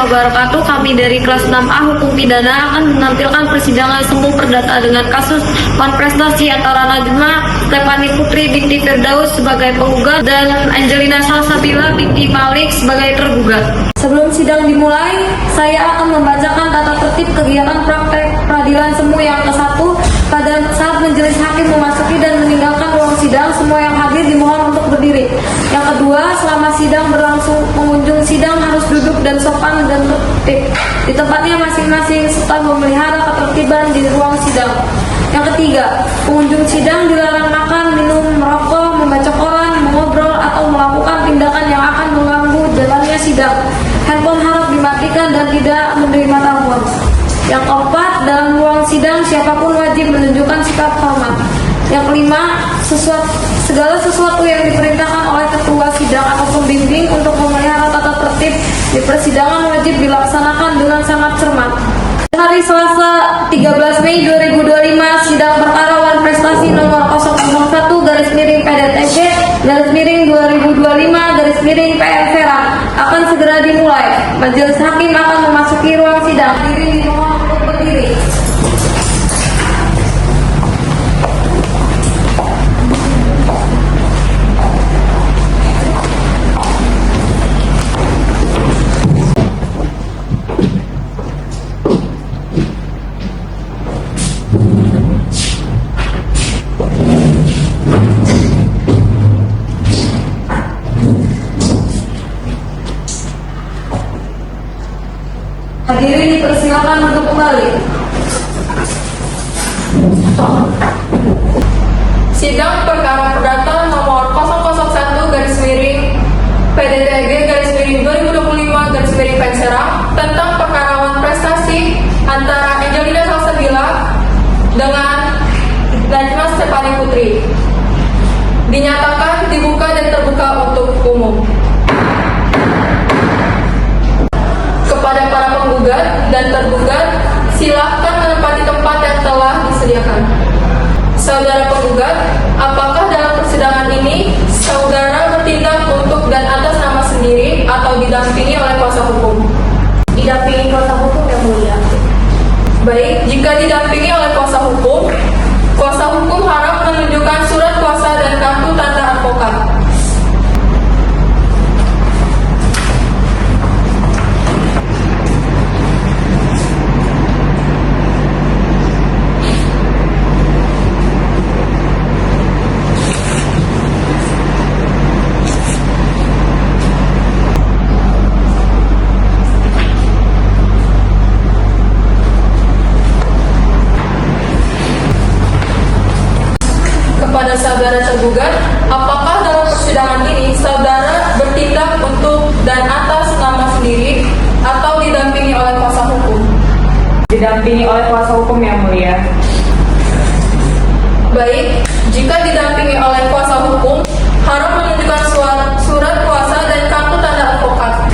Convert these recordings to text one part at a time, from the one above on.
wabarakatuh. Kami dari kelas 6A Hukum Pidana akan menampilkan persidangan semu perdata dengan kasus konprestasi antara Najma Stephanie Putri binti Firdaus sebagai penggugat dan Angelina Salsabila binti Malik sebagai tergugat. Sebelum sidang dimulai, saya akan membacakan tata tertib kegiatan praktek peradilan semu yang ke-1. Pada saat majelis hakim memasuki dan meninggalkan ruang sidang, semua yang hadir dimohon untuk berdiri. Yang kedua, selama sidang berlangsung, pengunjung sidang harus duduk dan sopan dan tertib di tempatnya masing-masing serta memelihara ketertiban di ruang sidang. Yang ketiga, pengunjung sidang dilarang makan, minum, merokok, membaca koran, mengobrol, atau melakukan tindakan yang akan mengganggu jalannya sidang. Handphone harus dimatikan dan tidak menerima telepon. Yang keempat, dalam ruang sidang siapapun wajib menunjukkan sikap hormat. Yang kelima, segala sesuatu yang diperintahkan oleh ketua sidang atau pembimbing untuk memelihara tata tertib di persidangan wajib dilaksanakan dengan sangat cermat. Hari Selasa 13 Mei 2025, sidang perkara Wan Prestasi nomor 001/PDTC/2025/PL Vera akan segera dimulai. Majelis hakim akan memasuki ruang sidang. Hadirin dimohon untuk berdiri. Hadirin dipersilakan untuk kembali. Sidang perkara perdata nomor 001/PDTG/2025/PL Serang tentang perkara Wan Prestasi antara Angelina Salsabila dengan Najma Stephanie Putri dinyatakan dibuka dan terbuka untuk umum. Kepada para penggugat dan tergugat, silakan menempati tempat yang telah disediakan. Saudara penggugat, apakah dalam persidangan ini saudara bertindak untuk dan atas nama sendiri atau didampingi oleh kuasa hukum? Didampingi kuasa hukum yang mulia. Baik, jika didampingi oleh kuasa hukum harap menunjukkan surat kuasa dan kartu tanda advokat. Kepada saudara tergugat, apakah dalam persidangan ini saudara bertindak untuk dan atas nama sendiri atau didampingi oleh kuasa hukum? Didampingi oleh kuasa hukum yang mulia. Baik, jika didampingi oleh kuasa hukum, harus menunjukkan surat kuasa dan kartu tanda advokat.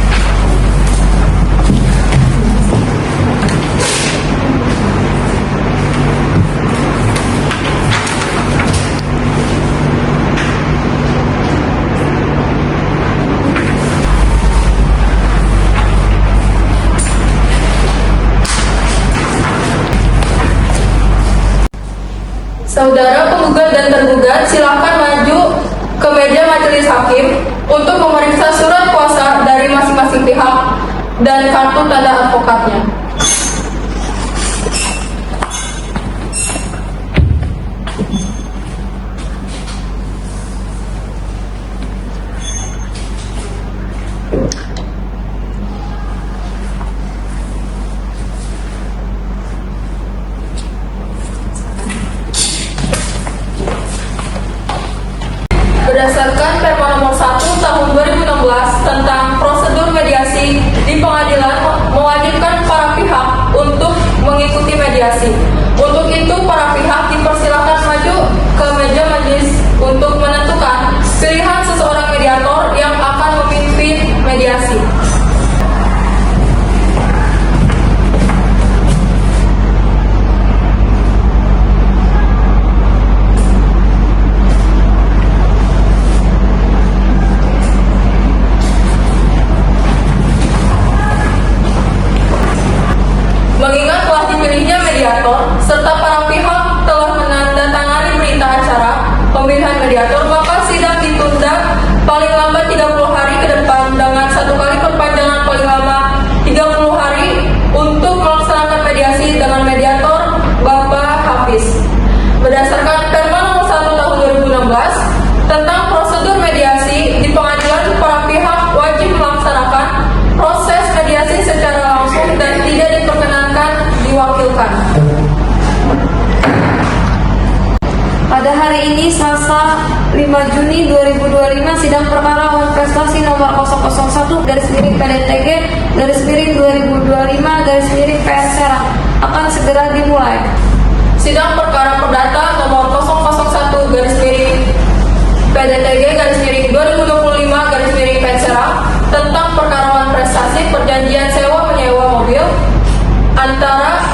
Saudara penggugat dan tergugat silakan maju ke meja majelis hakim untuk memeriksa surat kuasa dari masing-masing pihak dan kartu tanda advokatnya. Berdasarkan Perma nomor 1 tahun 2016 tentang prosedur mediasi di pengadilan mewajibkan para pihak untuk mengikuti mediasi. Untuk itu para pihak dipersilakan maju ke meja majelis untuk menentukan pilihan seseorang mediator yang akan memimpin mediasi. dijatuhkan. Pada hari ini Selasa 5 Juni 2025 sidang perkara uang prestasi nomor 001 PDTG PN Serang akan segera dimulai. Sidang perkara perdata nomor 001 PDTG 2025 PN Serang tentang perkara prestasi perjanjian sewa menyewa mobil antara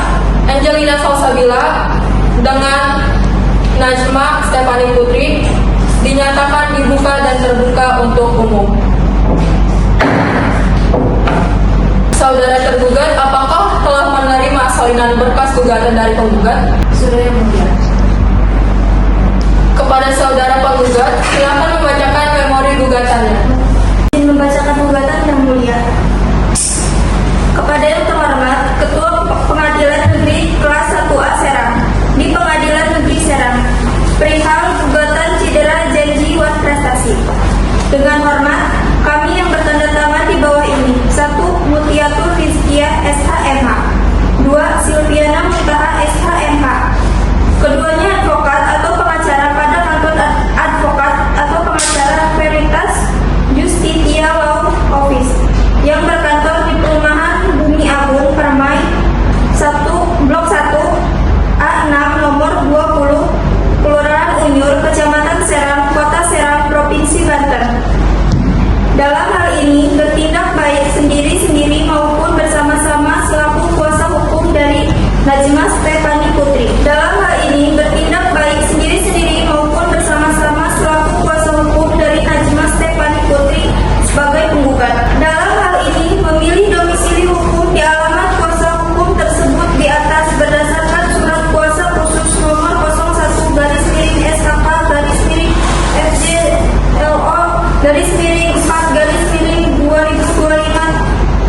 Angelina Salsabila dengan Najma Stefani Putri dinyatakan dibuka dan terbuka untuk umum. Saudara tergugat, apakah telah menerima salinan berkas gugatan dari penggugat? Sudah, Yang Mulia. Kepada saudara penggugat, silakan membacakan memori gugatannya. Izin membacakan gugatan Yang Mulia. Kepada Yang Terhormat Ketua Pengadilan Negeri Kelas 1A Serang di Pengadilan Negeri Serang perihal gugatan cedera janji wan prestasi. Dengan hormat, kami yang bertanda tangan di bawah ini: 1. Mutiatur Rizkia SHMH, 2. Silviana Muntaha SHMH. Keduanya advokat atau pengacara pada kantor advokat atau pengacara Veritas Justitia Law Office yang berkantor di perumahan Bumi Agung Permai 1 Blok 1 A6 nomor 20 Kelurahan Unyur, Kecamatan Serang, Kota Serang, Provinsi Banten. Dalam hal ini bertindak baik sendiri-sendiri maupun bersama-sama selaku kuasa hukum dari Najma Stefani Putri. Dalam hal ini bertindak baik sendiri-sendiri maupun bersama-sama selaku kuasa hukum dari Najma Stefani Putri sebagai penggugat. Dalam hal ini memilih domisili hukum di alamat kuasa hukum tersebut di atas berdasarkan surat kuasa khusus nomor 01-SKK-FJLO-4-2025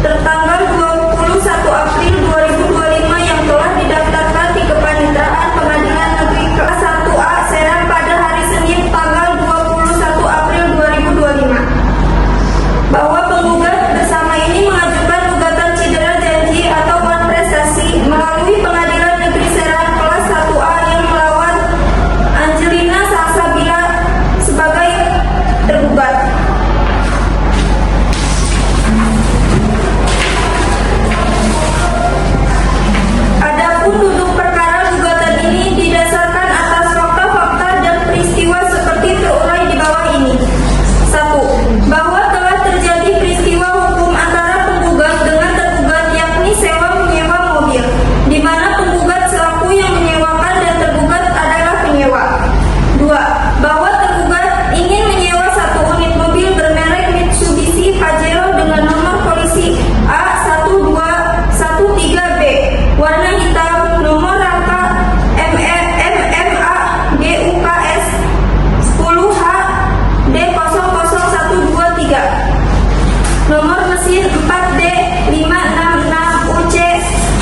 tertanggal 21 April 2025 yang telah didaftarkan di Kepaniteraan Pengadilan Negeri Kelas 1A Serang pada hari Senin tanggal 21 April 2025 bahwa penggugat bersama ini mengajukan gugatan cedera janji atau wan prestasi melalui Pengadilan Negeri Serang Kelas 1A yang melawan Angelina Salsabila sebagai tergugat. Adapun duduk perkara gugatan ini didasarkan atas fakta-fakta dan peristiwa seperti terurai di bawah ini. 1. Bahwa telah terjadi peristiwa hukum antara penggugat dengan tergugat, yakni sewa menyewa mobil, di mana penggugat selaku yang menyewakan dan tergugat adalah penyewa. 2. Bahwa tergugat ingin menyewa satu unit mobil bermerek Mitsubishi Pajero dengan nomor polisi A1213B warna hitam, nomor rangka MMA GUKS 10HD00123, nomor mesin 4D566UC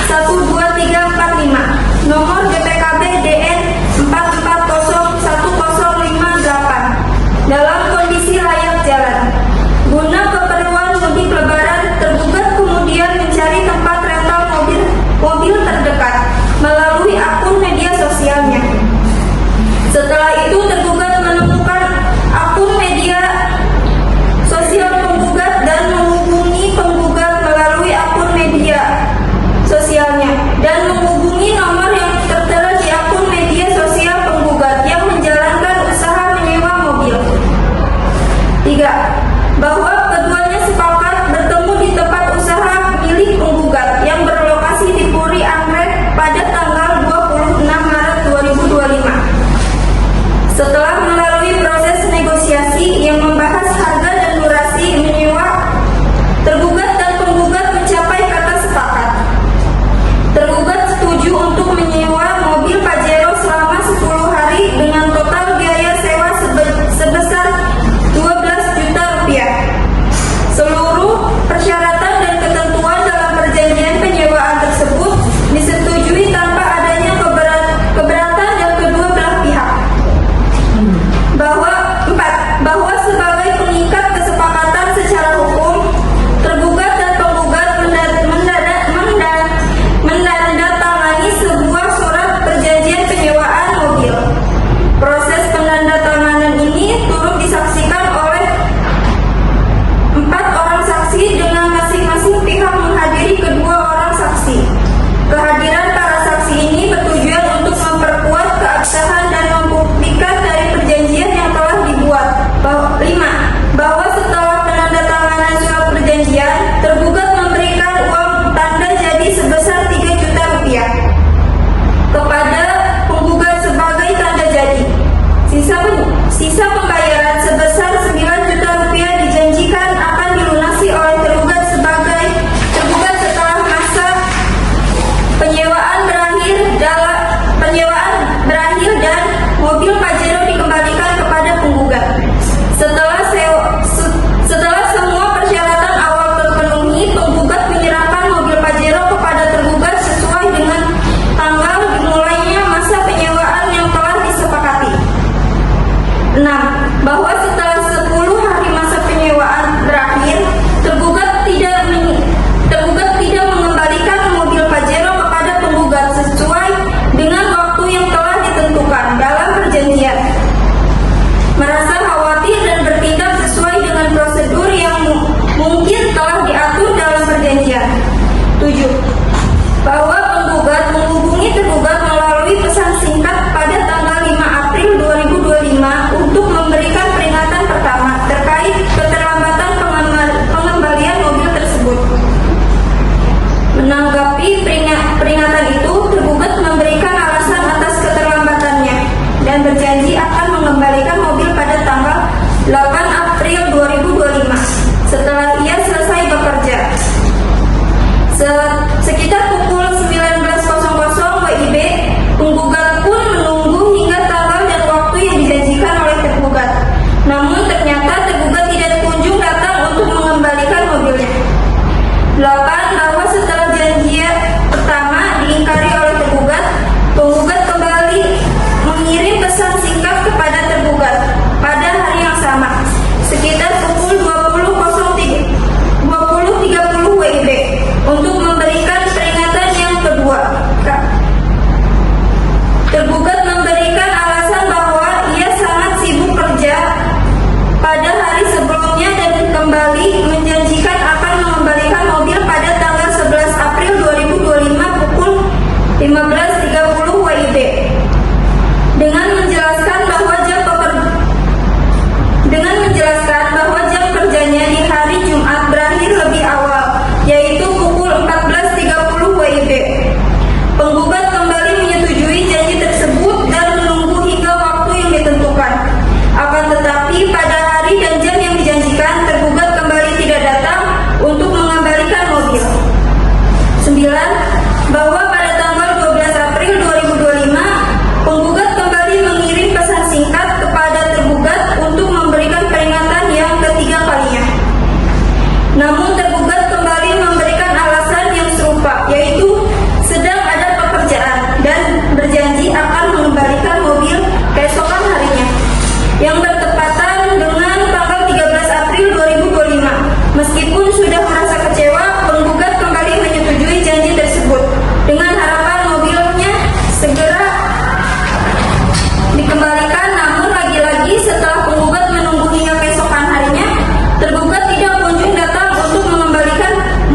12345, nomor BPKB DN 44010558 dalam kondisi layak jalan. Guna keperluan mudik lebaran, tergugat kemudian mencari tempat rental mobil terdekat melalui akun media sosialnya. Setelah itu tergugat menemukan akun media sosial penggugat dan menghubungi penggugat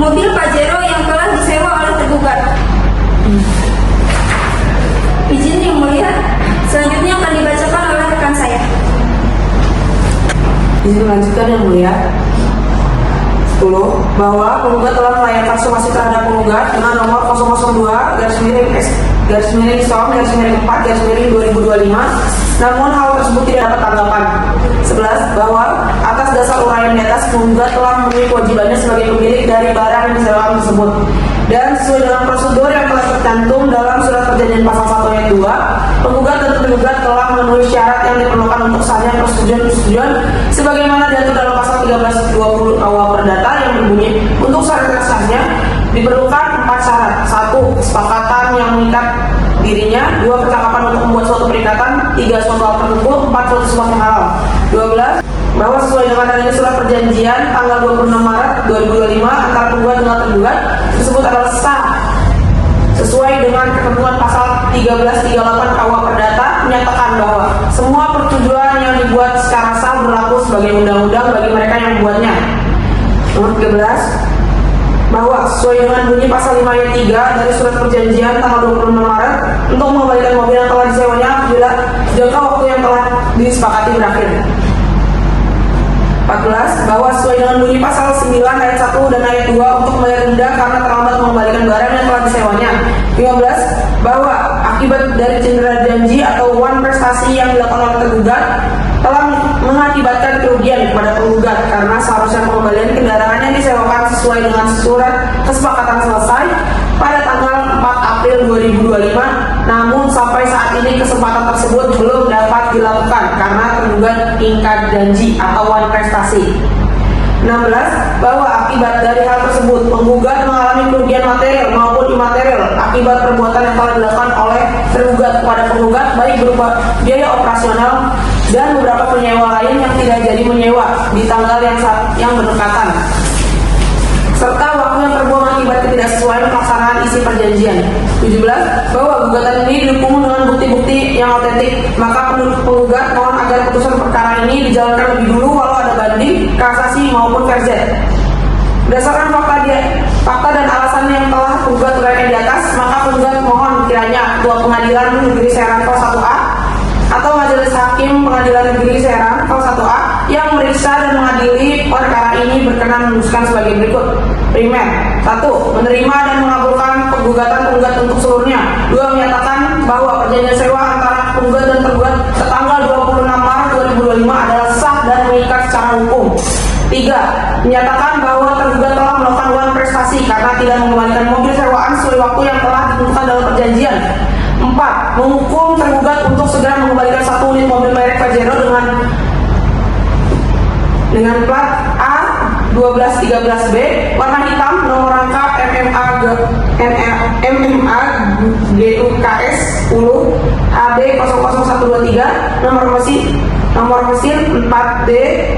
mobil Pajero yang telah disewa oleh tergugat. Izin Yang Mulia, selanjutnya akan dibacakan oleh rekan saya. Izin melanjutkan Yang Mulia. 10. Bahwa penggugat telah melayangkan somasi terhadap penggugat dengan nomor 002-SOM-4-2025, namun hal tersebut tidak dapat tanggapan. 11. Bahwa atas dasar uraian di atas, penggugat telah memenuhi kewajibannya sebagai pemilik dari barang yang disewakan tersebut, dan sesuai dengan prosedur yang telah tercantum dalam surat perjanjian pasal 1 ayat 2, penggugat dan tergugat telah memenuhi syarat yang diperlukan untuk sahnya persetujuan sebagaimana diatur dalam pasal 1320 KUH Perdata yang berbunyi, untuk syarat sahnya diperlukan 4 syarat. 1. Kesepakatan yang mengikat dirinya. 2. Percakapan untuk membuat suatu perikatan. 3. Suatu hal tertentu. 4. Suatu sesuatu yang halal. 12. Bahwa sesuai dengan adanya surat perjanjian tanggal 26 Maret 2025 antara penggugat dengan tergugat tersebut adalah sah sesuai dengan ketentuan pasal 1338 KUH Perdata, menyatakan bahwa semua persetujuan yang dibuat secara sah berlaku sebagai undang-undang bagi mereka yang membuatnya. Nomor 13. Bahwa sesuai dengan bunyi pasal 5 ayat 3 dari surat perjanjian tanggal 26 Maret untuk mengembalikan mobil yang telah disewanya apabila jangka waktu yang telah disepakati berakhir. 14. Bahwa sesuai dengan bunyi pasal 9 ayat 1 dan ayat 2 untuk membayar denda karena terlambat mengembalikan barang yang telah disewanya. 15. Bahwa akibat dari cedera janji atau uang prestasi yang dilakukan oleh tergugat telah mengakibatkan kerugian kepada penggugat karena seharusnya pengembalian kendaraan yang disewakan sesuai dengan surat kesepakatan selesai pada tanggal 4 April 2025, namun sampai saat ini kesempatan tersebut belum dapat dilakukan karena tergugat ingkar janji atau wan prestasi. 16. Bahwa akibat dari hal tersebut penggugat mengalami kerugian material maupun imaterial akibat perbuatan yang telah dilakukan oleh tergugat kepada penggugat, baik berupa biaya operasional dan beberapa penyewa lain yang tidak jadi menyewa di tanggal yang berdekatan, serta waktu yang terbuang akibat ketidaksesuaian pelaksanaan isi perjanjian. 17. Bahwa gugatan ini didukung dengan bukti-bukti yang otentik, maka penuntut penggugat mohon agar putusan perkara ini dijalankan lebih dulu walau ada banding, kasasi maupun verzet. Berdasarkan fakta dan alasan yang telah penggugat uraikan di atas, maka penggugat mohon kiranya Ketua Pengadilan Negeri Serang Kelas 1A atau Majelis Hakim Pengadilan Negeri Serang Kelas 1A yang memeriksa dan mengadili perkara ini berkenan memutuskan sebagai berikut. Primer. 1. Menerima dan mengabulkan gugatan penggugat untuk seluruhnya. 2. Menyatakan bahwa perjanjian sewa antara penggugat dan tergugat tertanggal 26 Maret 2025 adalah sah dan mengikat secara hukum. 3. Menyatakan bahwa tergugat telah melakukan uang prestasi karena tidak mengembalikan mobil sewaan sesuai waktu yang telah ditentukan dalam perjanjian. 4. Menghukum tergugat untuk segera mengembalikan 1 unit mobil merek Pajero dengan plat A1213B warna hitam, nomor rangka MMA GUKS 10 HB 00123, nomor mesin 4D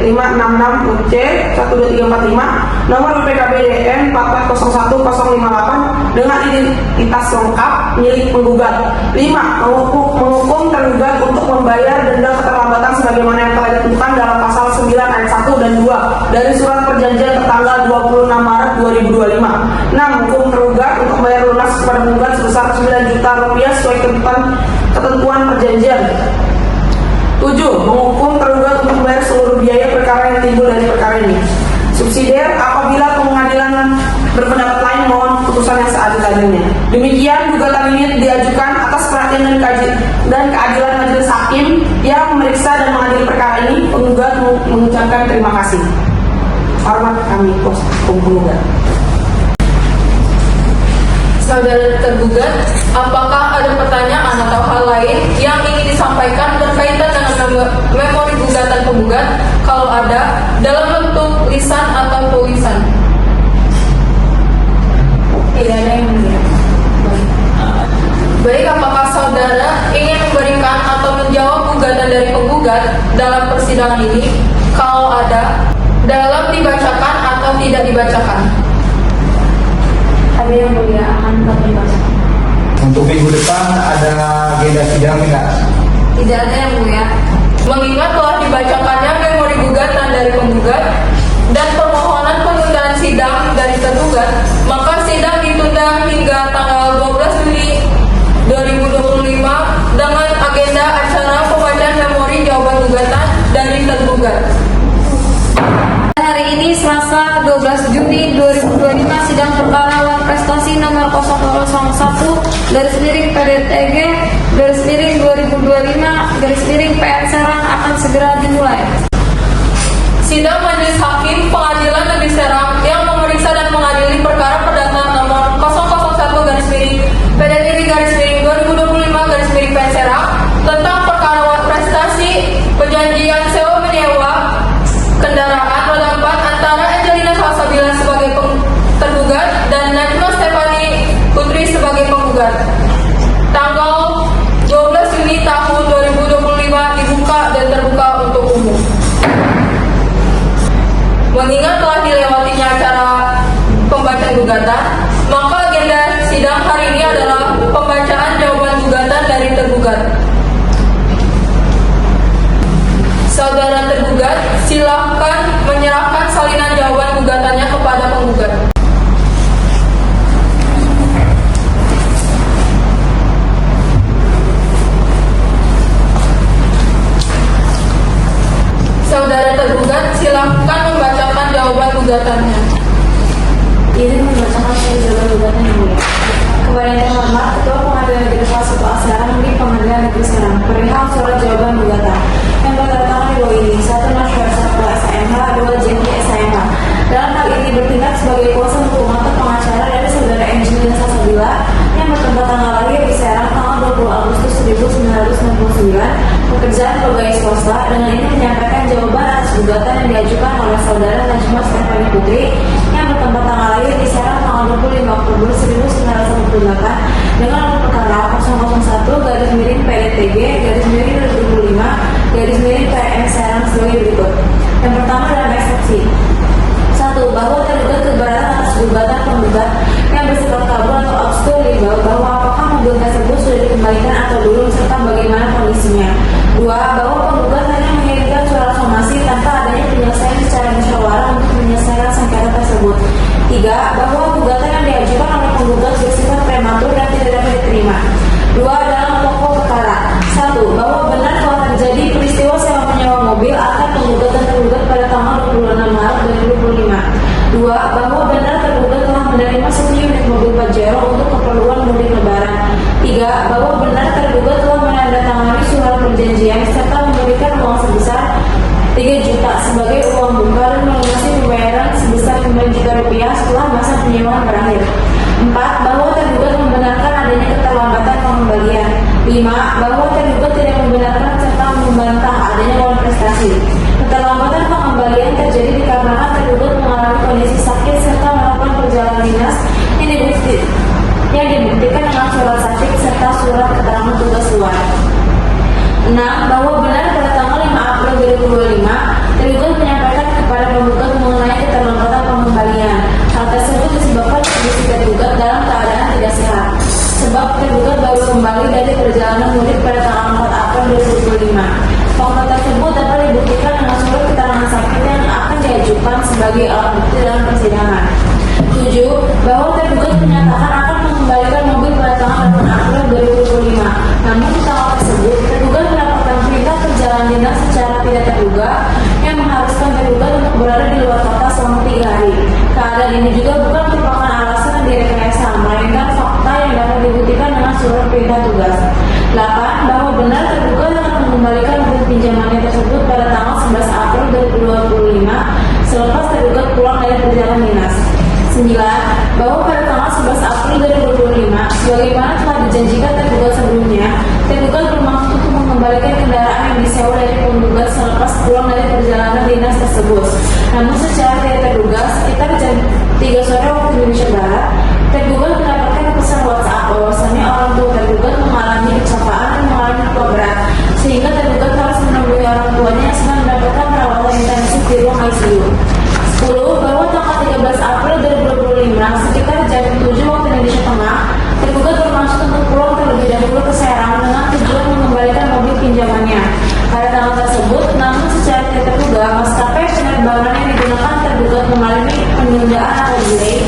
566C 12345, nomor BPKB DN 4401058 dengan identitas lengkap milik penggugat. 5. Menghukum tergugat untuk membayar denda keterlambatan sebagaimana yang telah ditentukan dalam pasal 9 ayat 1 dan 2 dari surat perjanjian tertanggal 26 Maret 2025. 6. Hukum tergugat untuk membayar lunas kepada penggugat sebesar 9 juta rupiah sesuai ketentuan perjanjian. 7. Menghukum tergugat untuk membayar seluruh biaya perkara yang timbul dari perkara ini. Subsidiar, apabila pengadilan berpendapat lain mohon putusan yang seadil-adilnya. Demikian gugatan ini diajukan atas perhatian dan keadilan majelis hakim yang memeriksa dan mengadili perkara ini. Penggugat mengucapkan terima kasih. Hormat kami penggugat. Saudara tergugat, apakah ada pertanyaan atau hal lain yang ingin disampaikan berkaitan dengan memori gugatan penggugat? Kalau ada, dalam bentuk lisan atau tulisan? Tidak ada yang mulia. Baik, apakah saudara ingin memberikan atau menjawab gugatan dari penggugat dalam persidangan ini? Kalau ada, dalam dibacakan atau tidak dibacakan? Ada yang mulia, akan kami bacakan. Untuk minggu depan ada agenda sidang tidak? Tidak ada yang mulia. Mengingat telah dibacakannya memori gugatan dari penggugat dan permohonan penundaan sidang dari tergugat, sidang perkara wan prestasi nomor 0001 garis miring PDTG garis miring 2025 garis miring PN Serang akan segera dimulai. Sidang Majelis Hakim Pengadilan Negeri Serang yang memeriksa dan mengadili perkara perdata nomor 001 garis miring PDTG garis miring 2025 garis miring PN Serang tentang perkara wan prestasi perjanjian sewa menyewa kendaraan roda 4 antara Angelina Salsabila sebagai tergugat dan Najma Stefani Putri sebagai penggugat. Tanggal 12 Juni tahun 2025 dibuka dan terbuka untuk umum. Mengingat telah dilewatinya acara pembacaan gugatan, maka agenda sidang hari ini adalah pembacaan jawaban gugatan dari tergugat. Saudara tergugat, silakan menyerahkan salinan jawaban gugatannya kepada penggugat. Saudara tergugat, silakan membacakan jawaban gugatannya. Izin membacakan jawaban gugatan yang mulia. Kepada yang terhormat Ketua Pengadilan Negeri Kelas 1 Serang di Pengadilan Negeri Serang, perihal surat jawaban gugatan yang bertentangan di bawah ini: 1. Masyarakat Satu SMH, 2. JMP SMH. Dalam hal ini bertindak sebagai kuasa hukum atau pengacara dari saudara Angelina Salsabila yang bertempat tanggal lahir di Serang tanggal 20 Agustus 1969, pekerjaan pegawai swasta, dengan ini menyampaikan jawaban atas gugatan yang diajukan oleh saudara Najma Stefani Putri yang bertempat tanggal lahir di Serang tanggal 25 Oktober 1998 dengan nomor perkara 001 garis miring PDTG garis miring 2025 garis miring PN Serang sebagai berikut. Yang pertama dalam eksepsi 1. Bahwa tergugat keberatan atas gugatan penggugat yang bersifat kabur atau obskur legal bahwa apakah mobil tersebut sudah dikembalikan atau belum serta bagaimana kondisinya. 2. Bahwa penggugat hanya mengirimkan surat somasi tanpa adanya penyelesaian secara musyawarah untuk menyelesaikan sengketa tersebut. 3. Bahwa gugatan yang diajukan oleh penggugat bersifat prematur dan tidak dapat diterima. 2. Dalam pokok perkara 1. Bahwa benar telah terjadi peristiwa sewa menyewa mobil antara penggugat dan tergugat pada tanggal 26 Maret 2025. 2. Bahwa benar tergugat telah menerima 1 unit mobil Pajero untuk keperluan mudik lebaran. 3. Bahwa benar tergugat telah menandatangani surat perjanjian serta memberikan uang sebesar 3 juta sebagai uang bunga dan melunasi pembayaran sebesar 9 juta rupiah setelah masa penyewaan berakhir. 4. Bahwa tergugat membenarkan adanya keterlambatan pengembalian. 5. Bahwa tergugat tidak membenarkan serta membantah adanya uang prestasi. Keterlambatan pengembalian terjadi dikarenakan tergugat mengalami kondisi sakit serta melakukan perjalanan dinas yang dibuktikan dengan surat sakit serta surat keterangan tugas luar. 6. Bahwa benar pada tanggal 5 April 2025 tergugat menyampaikan kepada penggugat mengenai keterlambatan pengembalian. Hal tersebut disebabkan kondisi tergugat dalam keadaan tidak sehat, sebab tergugat baru kembali dari perjalanan mudik pada tanggal 4 April 2025. Fakta tersebut dapat dibuktikan dengan surat keterangan sakit yang akan diajukan sebagai alat bukti dalam persidangan. 7. Bahwa tergugat menyatakan akan mengembalikan mobil pada tanggal 8 April 2025. Namun di tanggal tersebut tergugat mendapatkan perintah perjalanan dinas secara tidak terduga yang mengharuskan tergugat untuk berada di luar kota selama 3 hari. Keadaan ini juga bukan merupakan alasan yang direkayasa, melainkan fakta yang dapat dibuktikan dengan surat perintah tugas. 8. Bahwa benar tergugat akan mengembalikan mobil pinjamannya tersebut pada tanggal 11 April 2025 selepas tergugat pulang dari perjalanan dinas. 9. Bahwa pada tanggal 11 April 2025 sebagaimana telah dijanjikan tergugat sebelumnya, tergugat bermaksud untuk mengembalikan kendaraan yang disewa dari penggugat selepas pulang dari perjalanan dinas tersebut. Namun secara tidak terduga sekitar jam 3 sore waktu Indonesia Barat, tergugat mendapatkan pesan WhatsApp bahwasannya orang tua tergugat mengalami kecelakaan dan mengalami luka berat, sehingga tergugat harus menemui orang tuanya yang sedang mendapatkan perawatan intensif di ruang ICU. 10. Bahwa tanggal 13 April 2025 sekitar jam 7 waktu Indonesia Tengah, tergugat bermaksud untuk pulang terlebih dahulu ke Serang dengan tujuan mengembalikan mobil pinjamannya. Pada tanggal tersebut, namun secara tidak terduga, maskapai penerbangan yang digunakan tergugat mengalami penundaan atau delay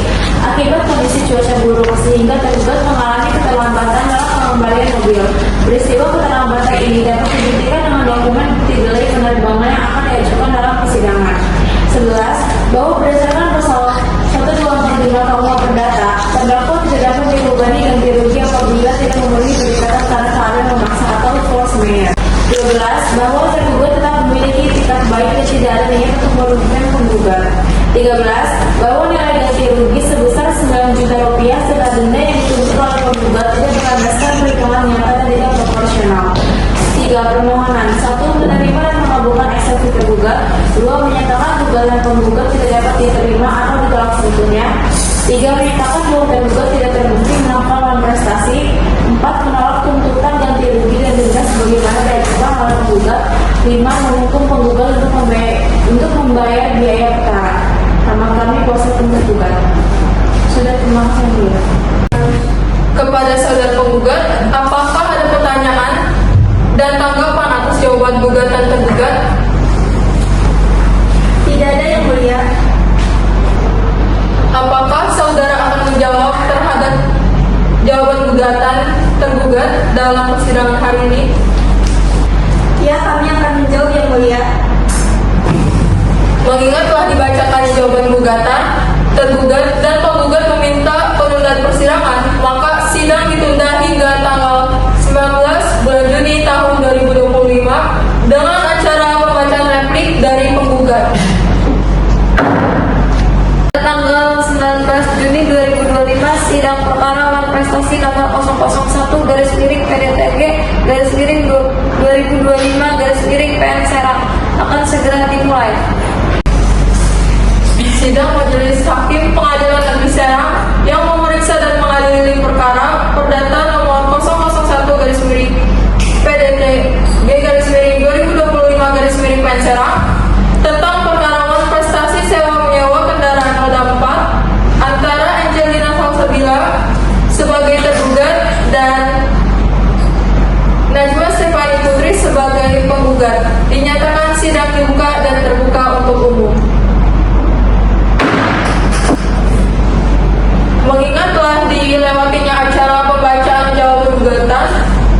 akibat kondisi cuaca buruk, sehingga tergugat mengalami keterlambatan dalam pengembalian mobil. Peristiwa keterlambatan ini dapat dibuktikan dengan dokumen bukti delay penerbangan yang akan diajukan dalam persidangan. 11. Bahwa berdasarkan pasal 125 KUH persidangan untuk merugikan penggugat. 13. Bahwa nilai ganti rugi sebesar 9 juta rupiah serta denda yang dituntut oleh penggugat tidak berlandaskan perhitungan nyata dan tidak proporsional. 3. Permohonan 1. Menerima dan mengabulkan eksepsi tergugat. 2. Menyatakan gugatan penggugat tidak dapat diterima atau ditolak seutuhnya. 3. Menyatakan bahwa tergugat tidak terbukti melakukan prestasi. 4. Menolak tuntutan ganti rugi dan denda sebagaimana diajukan oleh penggugat. 5. Menghukum penggugat untuk membayar biaya perkara. Nama kami kuasa penggugat. Sudah, terima kasih. Kepada saudara penggugat, apakah ada pertanyaan dan tanggapan atas jawaban gugatan tergugat? Tidak ada, Yang Mulia. Apakah saudara akan menjawab terhadap jawaban gugatan tergugat dalam persidangan hari ini? Ya, kami akan menjawab, Yang Mulia. Mengingat telah dibacakan jawaban gugatan, tergugat dan penggugat meminta penundaan persidangan, maka sidang ditunda hingga tanggal 19 bulan Juni tahun 2025 dengan acara pembacaan replik dari penggugat. Tanggal 19 Juni 2025, sidang perkara uang prestasi nomor 001 (2025) PN Serang akan segera dimulai. Sidang Majelis Hakim Pengadilan Negeri Serang yang memeriksa dan mengadili perkara perdata nomor 001 PDT G/2025 PN Serang tentang perkara uang prestasi sewa menyewa kendaraan roda 4 antara Angelina Salsabila sebagai tergugat dan Najwa Stefani Putri sebagai penggugat. Dinyatakan sidang dibuka dan terbuka untuk umum. Mengingat telah dilewatinya acara pembacaan jawaban gugatan,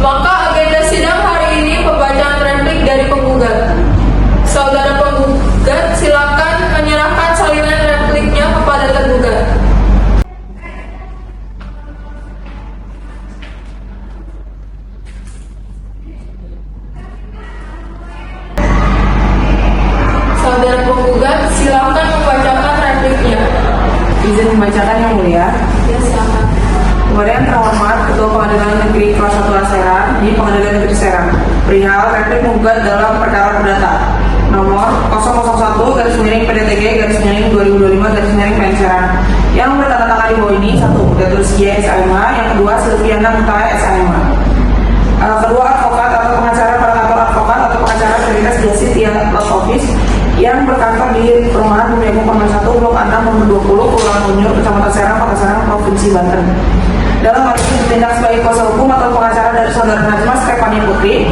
maka agenda sidang hari ini pembacaan replik dari penggugat. Saudara penggugat silakan menyerahkan salinan repliknya kepada tergugat. Saudara penggugat silakan membacakan repliknya. Izin membacakan, Yang Mulia. Ya, silakan. Kepada yang terhormat Ketua Pengadilan Negeri Kelas 1 Serang di Pengadilan Negeri Serang, perihal replik penggugat dalam perkara perdata nomor 001-PDTG/2025 PN Serang yang bertanda tangan di bawah ini: 1. Datus G SAMA, yang kedua Silviana Mutaya SAMA. Kedua, advokat atau pengacara pada kantor advokat atau pengacara Veritas Jasi Tiat Lot Office yang berkantor di Perumahan Bumi Agung Kompleks 1 Blok 6 nomor 20 Kelurahan Unyu, Kecamatan Serang, Kota Serang, Provinsi Banten. Dalam hal ini ditindak sebagai kuasa hukum atau pengacara dari saudara Najwa Stefani Putri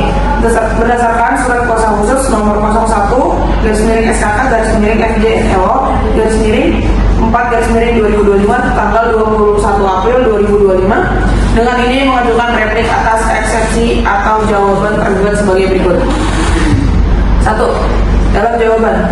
berdasarkan surat kuasa khusus nomor 01-FJLO-4-2025 tanggal 21 April 2025. Dengan ini mengajukan replik atas eksepsi atau jawaban tergugat sebagai berikut. 1. Dalam jawaban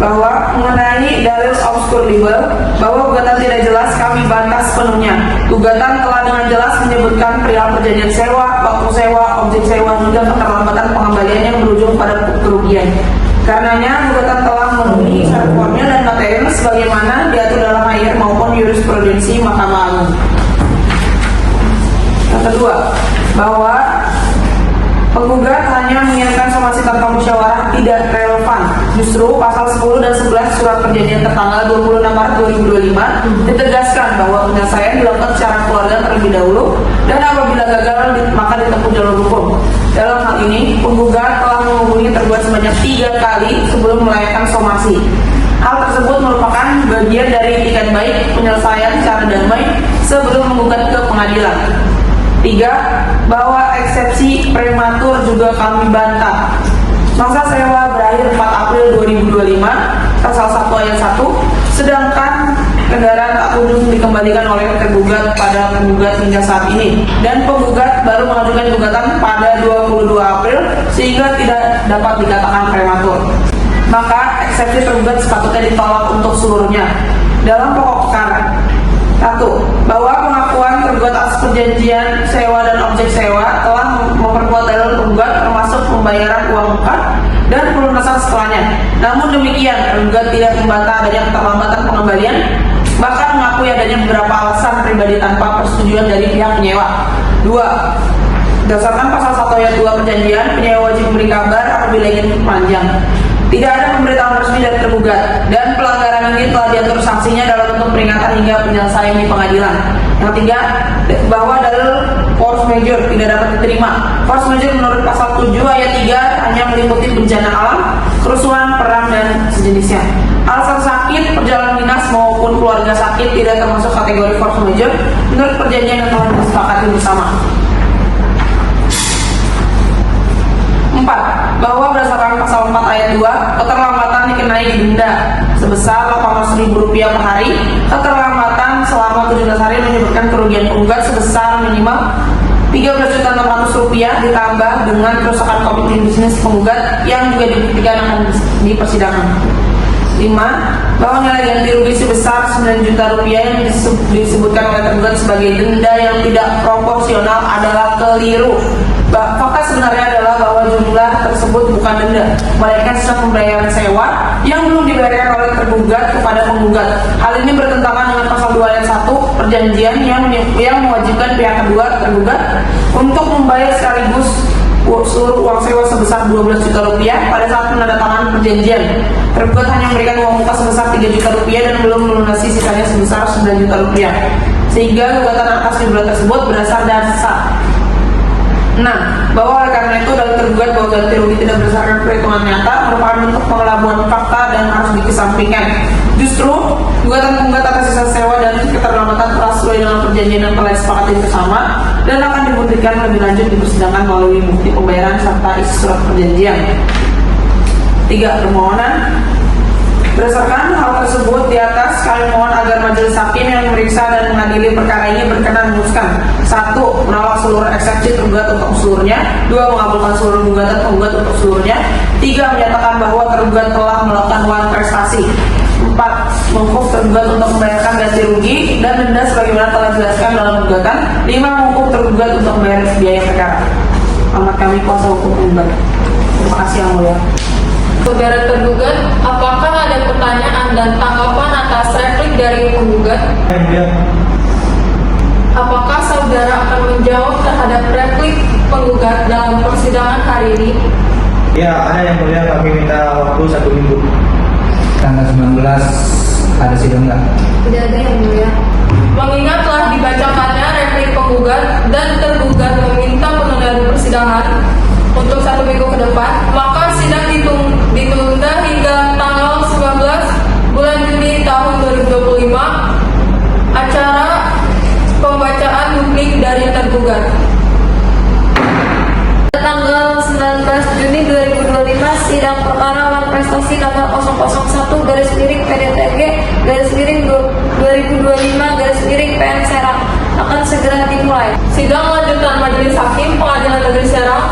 bahwa mengenai dalil obskur libel bahwa gugatan tidak jelas, kami bantah sepenuhnya. Gugatan telah dengan jelas menyebutkan perihal perjanjian sewa, waktu sewa, objek sewa, hingga keterlambatan pengembalian yang berujung pada kerugian. Karenanya gugatan telah memenuhi syarat formil dan material sebagaimana diatur dalam AIR maupun jurisprudensi Mahkamah Agung. Yang kedua, bahwa penggugat hanya menginginkan somasi tanpa musyawarah tidak relevan. Justru pasal 10 dan 11 surat perjanjian tertanggal 26 Maret 2025 ditegaskan bahwa penyelesaian dilakukan secara keluarga terlebih dahulu dan apabila gagal maka ditempuh jalur hukum. Dalam hal ini, penggugat telah menghubungi tergugat sebanyak 3 kali sebelum melayangkan somasi. Hal tersebut merupakan bagian dari itikat baik penyelesaian secara damai sebelum menggugat ke pengadilan. 3. Bahwa eksepsi prematur juga kami bantah. Masa sewa berakhir 4 April 2025 pasal 1 ayat 1, sedangkan kendaraan tak kunjung dikembalikan oleh tergugat pada penggugat hingga saat ini, dan penggugat baru mengajukan gugatan pada 22 April sehingga tidak dapat dikatakan prematur. Maka eksepsi tergugat sepatutnya ditolak untuk seluruhnya. Dalam pokok perkara 1. Bahwa pengakuan tergugat atas perjanjian sewa dan objek sewa telah memperkuat dalil penggugat termasuk pembayaran uang muka dan dan pelunasan setelahnya. Namun demikian, tergugat tidak membantah adanya keterlambatan pengembalian, bahkan mengakui adanya beberapa alasan pribadi tanpa persetujuan dari pihak penyewa. 2. Berdasarkan pasal 1 ayat 2 perjanjian, penyewa wajib memberi kabar apabila ingin diperpanjang. Tidak ada pemberitahuan resmi dari tergugat, dan pelanggaran ini telah diatur sanksinya dalam bentuk peringatan hingga penyelesaian di pengadilan. Yang 3, bahwa dalil force majeure tidak dapat diterima. Force majeure menurut pasal 7 ayat 3 hanya meliputi bencana alam, kerusuhan, perang, dan sejenisnya. Alasan sakit, perjalanan dinas maupun keluarga sakit tidak termasuk kategori force majeure menurut perjanjian yang telah disepakati bersama. 4. Bahwa berdasarkan pasal 4 ayat 2, keterlambatan dikenai denda sebesar Rp800.000 per hari. Keterlambatan selama 17 hari menyebabkan kerugian penggugat sebesar minimal Rp13.600.000 ditambah dengan kerusakan komitmen bisnis penggugat yang juga dibuktikan akan di persidangan. 5. Bahwa nilai ganti rugi sebesar Rp9 juta yang disebutkan oleh tergugat sebagai denda yang tidak proporsional adalah keliru. Fakta sebenarnya adalah bahwa jumlah tersebut bukan denda, melainkan sisa pembayaran sewa yang belum dibayarkan oleh tergugat kepada penggugat. Hal ini bertentangan dengan pasal 2 ayat 1 perjanjian yang mewajibkan pihak kedua tergugat untuk membayar sekaligus seluruh uang sewa sebesar Rp12 juta pada saat penandatanganan perjanjian. Tergugat hanya memberikan uang muka sebesar Rp3 juta dan belum melunasi sisanya sebesar Rp9 juta, sehingga gugatan atas jumlah tersebut berdasar dan sah. Bahwa oleh karena itu dalil tergugat bahwa ganti rugi tidak berdasarkan perhitungan nyata merupakan bentuk pengelabuan fakta dan harus dikesampingkan. Justru gugatan penggugat atas sisa sewa dan keterlambatan telah sesuai dengan perjanjian yang telah disepakati bersama dan akan dibuktikan lebih lanjut di persidangan melalui bukti pembayaran serta isi surat perjanjian. 3. Permohonan. Berdasarkan hal tersebut di atas, kami mohon agar majelis hakim yang memeriksa dan mengadili perkara ini berkenan memutuskan: 1. Menolak seluruh eksepsi tergugat untuk seluruhnya. 2. Mengabulkan seluruh gugatan tergugat untuk seluruhnya. 3. Menyatakan bahwa tergugat telah melakukan wan prestasi. 4. Menghukum tergugat untuk membayarkan ganti rugi dan denda sebagaimana telah dijelaskan dalam gugatan. 5. Menghukum tergugat untuk membayar biaya perkara. Selamat kami kuasa hukum penggugat. Terima kasih yang mulia. Saudara tergugat, apakah ada pertanyaan dan tanggapan atas replik dari penggugat? Apakah saudara akan menjawab terhadap replik penggugat dalam persidangan hari ini? Ya, ada yang mulia, kami minta waktu 1 minggu. Tanggal 19 ada sidang nggak? Tidak ada yang mulia. Mengingat telah dibacakannya replik penggugat dan tergugat meminta penundaan persidangan untuk 1 minggu ke depan, maka sidang ditunda hingga tanggal 19 bulan Juni tahun 2025. Acara pembacaan duplik dari tergugat. Tanggal 19 Juni 2025, sidang perkara wan prestasi nomor 001-PDTG-2025-PN Serang akan segera dimulai. Sidang lanjutan Majelis Hakim Pengadilan Negeri Serang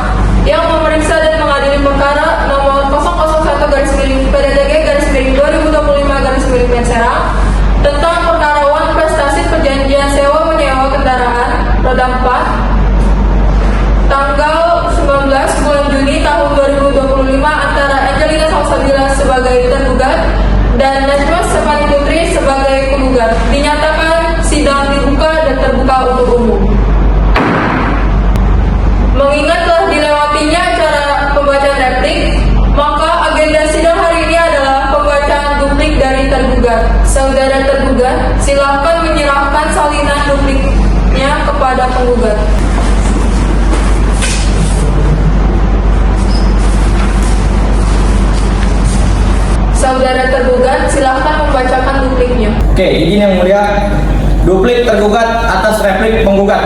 yang memeriksa dan mengadili perkara nomor 001-PDTG-2025-PN Serang tentang perkara wan prestasi perjanjian sewa menyewa kendaraan roda 4 tanggal 19 bulan Juni tahun 2025 antara Angelina Salsabila sebagai tergugat dan Najwa Stefani Putri sebagai penggugat. Dinyatakan sidang dibuka dan terbuka untuk umum. Mengingat telah dilewatinya acara pembacaan replik, maka agenda sidang hari ini adalah pembacaan duplik dari tergugat. Saudara tergugat, silakan menyerahkan salinan dupliknya kepada penggugat. Saudara tergugat, silakan membacakan dupliknya. Oke, izin yang mulia. Duplik tergugat atas replik penggugat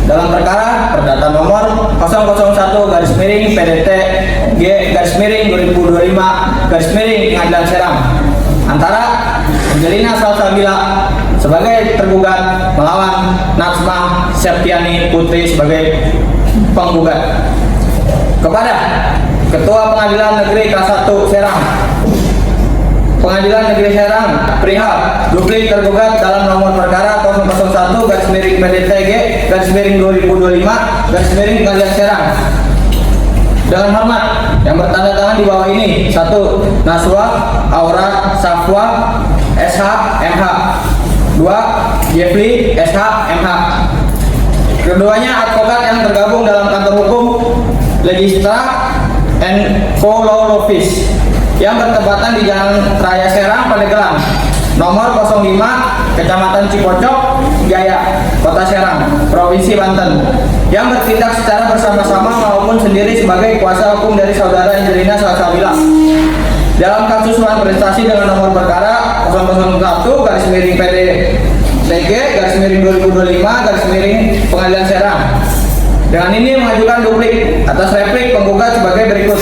dalam perkara perdata nomor 001-PDTG-2025-Pengadilan Serang antara Angelina Salsabila sebagai tergugat melawan Najwa Septiani Putri sebagai penggugat. Kepada Ketua Pengadilan Negeri Kelas 1 Serang, Pengadilan Negeri Serang perihal duplik tergugat dalam nomor perkara 001-PDTG-2025-Pengadilan Serang. Dengan hormat, yang bertanda tangan di bawah ini. 1. Naswa, Aura, Safwa, SH, MH. 2. Jeffrey, SH, MH. Keduanya advokat yang tergabung dalam kantor hukum Legistra and Co Law Office yang bertempatan di Jalan Raya Serang, Pandeglang, nomor 05, Kecamatan Cipocok, Jaya, Kota Serang, Provinsi Banten, yang bertindak secara bersama-sama maupun sendiri sebagai kuasa hukum dari saudara Angelina Salsabila dalam kasus suap prestasi dengan nomor perkara 001-PDTG/2025/Pengadilan Serang. Dengan ini mengajukan duplik atas replik penggugat sebagai berikut.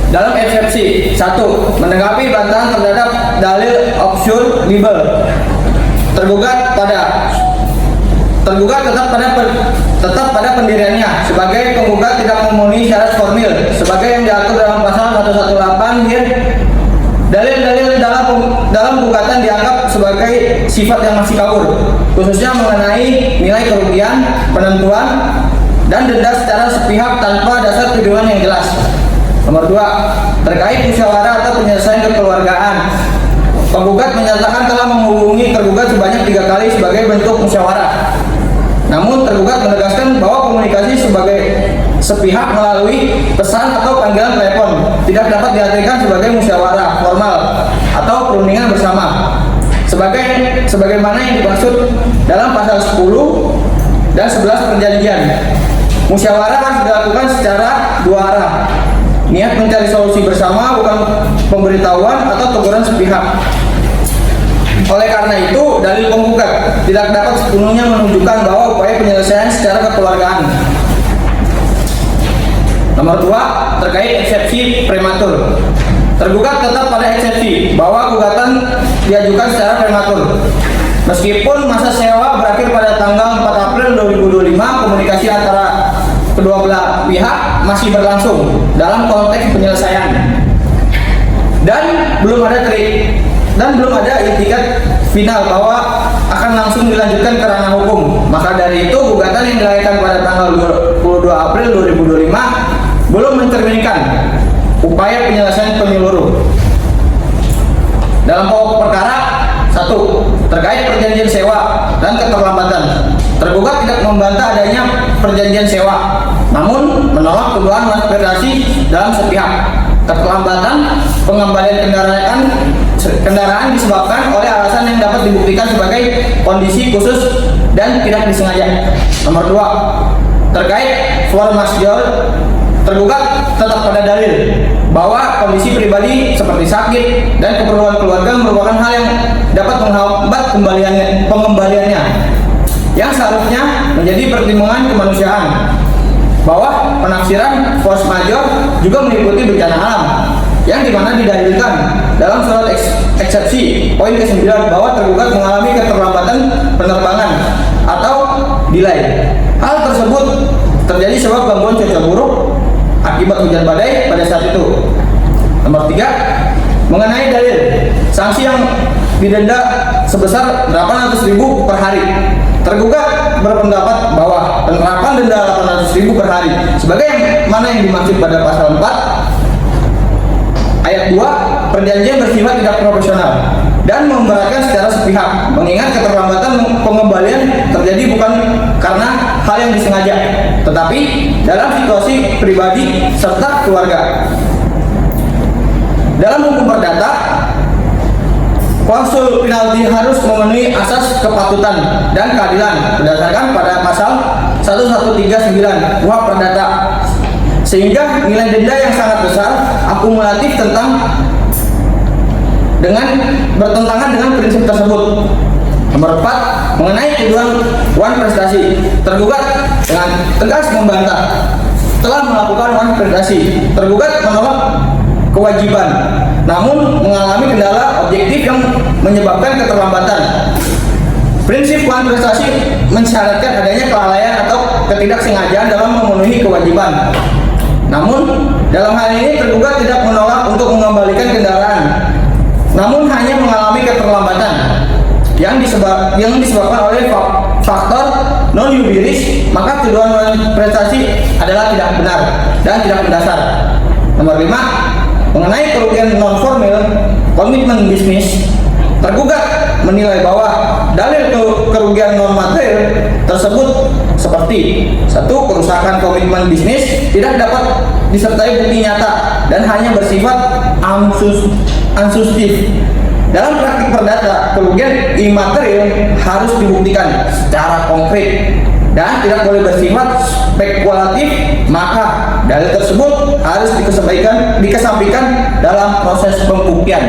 Dalam eksepsi 1. Menanggapi bantahan terhadap dalil obsur libel, tergugat tetap pada pendiriannya sebagai penggugat tidak memenuhi syarat formil sebagai yang diatur dalam pasal 118 hir. Dalil-dalil dalam gugatan dianggap sebagai sifat yang masih kabur, khususnya mengenai nilai kerugian, penentuan, dan denda secara sepihak tanpa dasar tujuan yang jelas. Nomor 2. Terkait musyawarah atau penyelesaian kekeluargaan, penggugat menyatakan telah menghubungi tergugat sebanyak 3 kali sebagai bentuk musyawarah. Namun tergugat menegaskan bahwa komunikasi sebagai sepihak melalui pesan atau panggilan telepon tidak dapat diartikan sebagai musyawarah formal atau perundingan bersama sebagaimana yang dimaksud dalam pasal 10 dan 11 perjanjian. Musyawarah harus dilakukan secara 2 arah. Niat mencari solusi bersama, bukan pemberitahuan atau teguran sepihak. Oleh karena itu, dalil penggugat tidak dapat sepenuhnya menunjukkan bahwa upaya penyelesaian secara kekeluargaan. Nomor 2. Terkait eksepsi prematur, tergugat tetap pada eksepsi bahwa gugatan diajukan secara prematur. Meskipun masa sewa berakhir pada tanggal 4 April 2025, komunikasi antara kedua belah pihak masih berlangsung dalam konteks penyelesaian dan belum ada itikat final bahwa akan langsung dilanjutkan ke ranah hukum. Maka dari itu gugatan yang dilahirkan pada tanggal 22 April 2025 belum mencerminkan upaya penyelesaian penyeluruh. Dalam pokok perkara 1. Terkait perjanjian sewa dan keterlambatan, tergugat tidak membantah adanya perjanjian sewa, namun menolak tuduhan manipulasi dalam sepihak. Keterlambatan pengembalian kendaraan disebabkan oleh alasan yang dapat dibuktikan sebagai kondisi khusus dan tidak disengaja. Nomor 2. Terkait force majeure, tergugat tetap pada dalil bahwa kondisi pribadi seperti sakit dan keperluan keluarga merupakan hal yang dapat menghambat pengembaliannya, yang seharusnya menjadi pertimbangan kemanusiaan. Bahwa penafsiran force majeure juga meliputi bencana alam, yang dimana didalilkan dalam surat eksepsi poin ke-9 bahwa tergugat mengalami keterlambatan penerbangan atau delay. Hal tersebut terjadi sebab gangguan cuaca buruk akibat hujan badai pada saat itu. Nomor 3. Mengenai dalil sanksi yang didenda sebesar 800.000 per hari, tergugat berpendapat bahwa penerapan denda 800.000 per hari sebagai yang mana yang dimaksud pada pasal 4 ayat 2, perjanjian bersifat tidak proporsional dan memberatkan secara sepihak, mengingat keterlambatan pengembalian terjadi bukan karena hal yang disengaja, tetapi dalam situasi pribadi serta keluarga. Dalam hukum perdata, klausul penalti harus memenuhi asas kepatutan dan keadilan berdasarkan pada pasal 1139 KUHP Perdata, sehingga nilai denda yang sangat besar akumulatif bertentangan dengan prinsip tersebut. Nomor 4. Mengenai tuduhan wan prestasi, tergugat dengan tegas membantah telah melakukan wan prestasi. Tergugat menolak kewajiban, namun mengalami kendala objektif yang menyebabkan keterlambatan. Prinsip wan prestasi mensyaratkan adanya kelalaian atau ketidaksengajaan dalam memenuhi kewajiban. Namun dalam hal ini tergugat tidak menolak untuk mengembalikan kendaraan, namun hanya mengalami keterlambatan yang disebabkan oleh faktor non jubiris, maka tuduhan prestasi adalah tidak benar dan tidak berdasar. Nomor 5, mengenai kerugian non formal komitmen bisnis, tergugat menilai bahwa dalil kerugian non material tersebut seperti 1. Kerusakan komitmen bisnis tidak dapat disertai bukti nyata dan hanya bersifat ansustif. Dalam praktik perdata, kerugian imaterial harus dibuktikan secara konkret dan tidak boleh bersifat spekulatif, maka dalil tersebut harus dikesampingkan dalam proses pembuktian.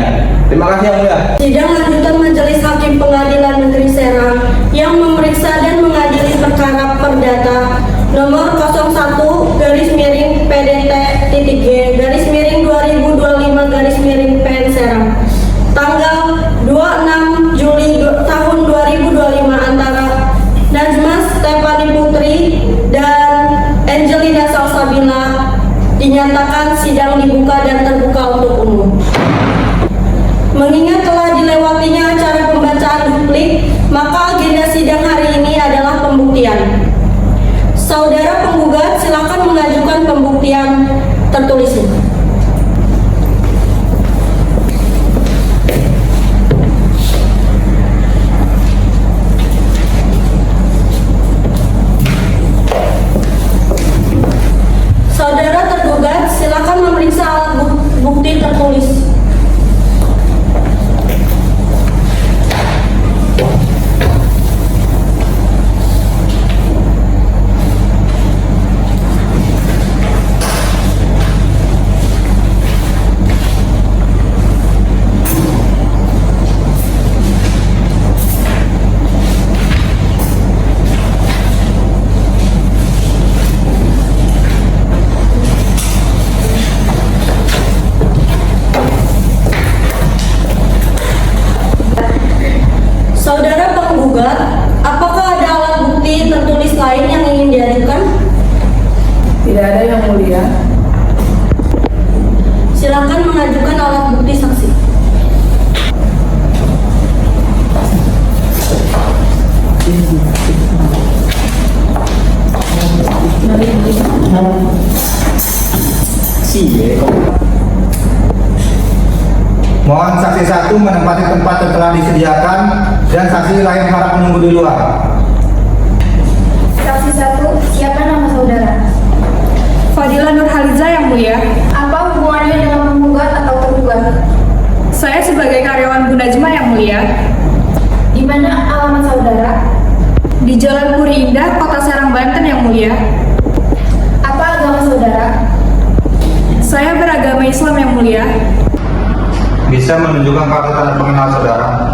Terima kasih Yang Mulia. Sidang lanjutan Majelis Hakim Pengadilan Negeri Serang yang memeriksa dan mengadili perkara perdata nomor 01-PDT-G-2025-PN Serang tanggal 26 Juli tahun 2025 antara Najma Stefani Putri dan Angelina Salsabila dinyatakan sidang dibuka dan terbuka untuk umum. Mengingat telah dilewatinya acara pembacaan duplik, maka agenda sidang hari ini adalah pembuktian. Saudara penggugat silakan mengajukan pembuktian tertulisnya. Saudara tergugat silakan memeriksa alat bukti tertulis. Saudara penggugat, apakah ada alat bukti tertulis lain yang ingin diajukan? Tidak ada Yang Mulia. Silakan mengajukan alat bukti saksi. Mohon saksi 1 menempati tempat yang telah disediakan dan saksi lain harap menunggu di luar. Saksi 1, siapa nama saudara? Fadila Nurhaliza Yang Mulia. Apa hubungannya dengan penggugat atau tergugat? Saya sebagai karyawan Bu Najma Yang Mulia. Di mana alamat saudara? Di Jalan Puri Indah, Kota Serang, Banten Yang Mulia. Apa agama saudara? Saya beragama Islam Yang Mulia. Bisa menunjukkan kartu tanda pengenal saudara.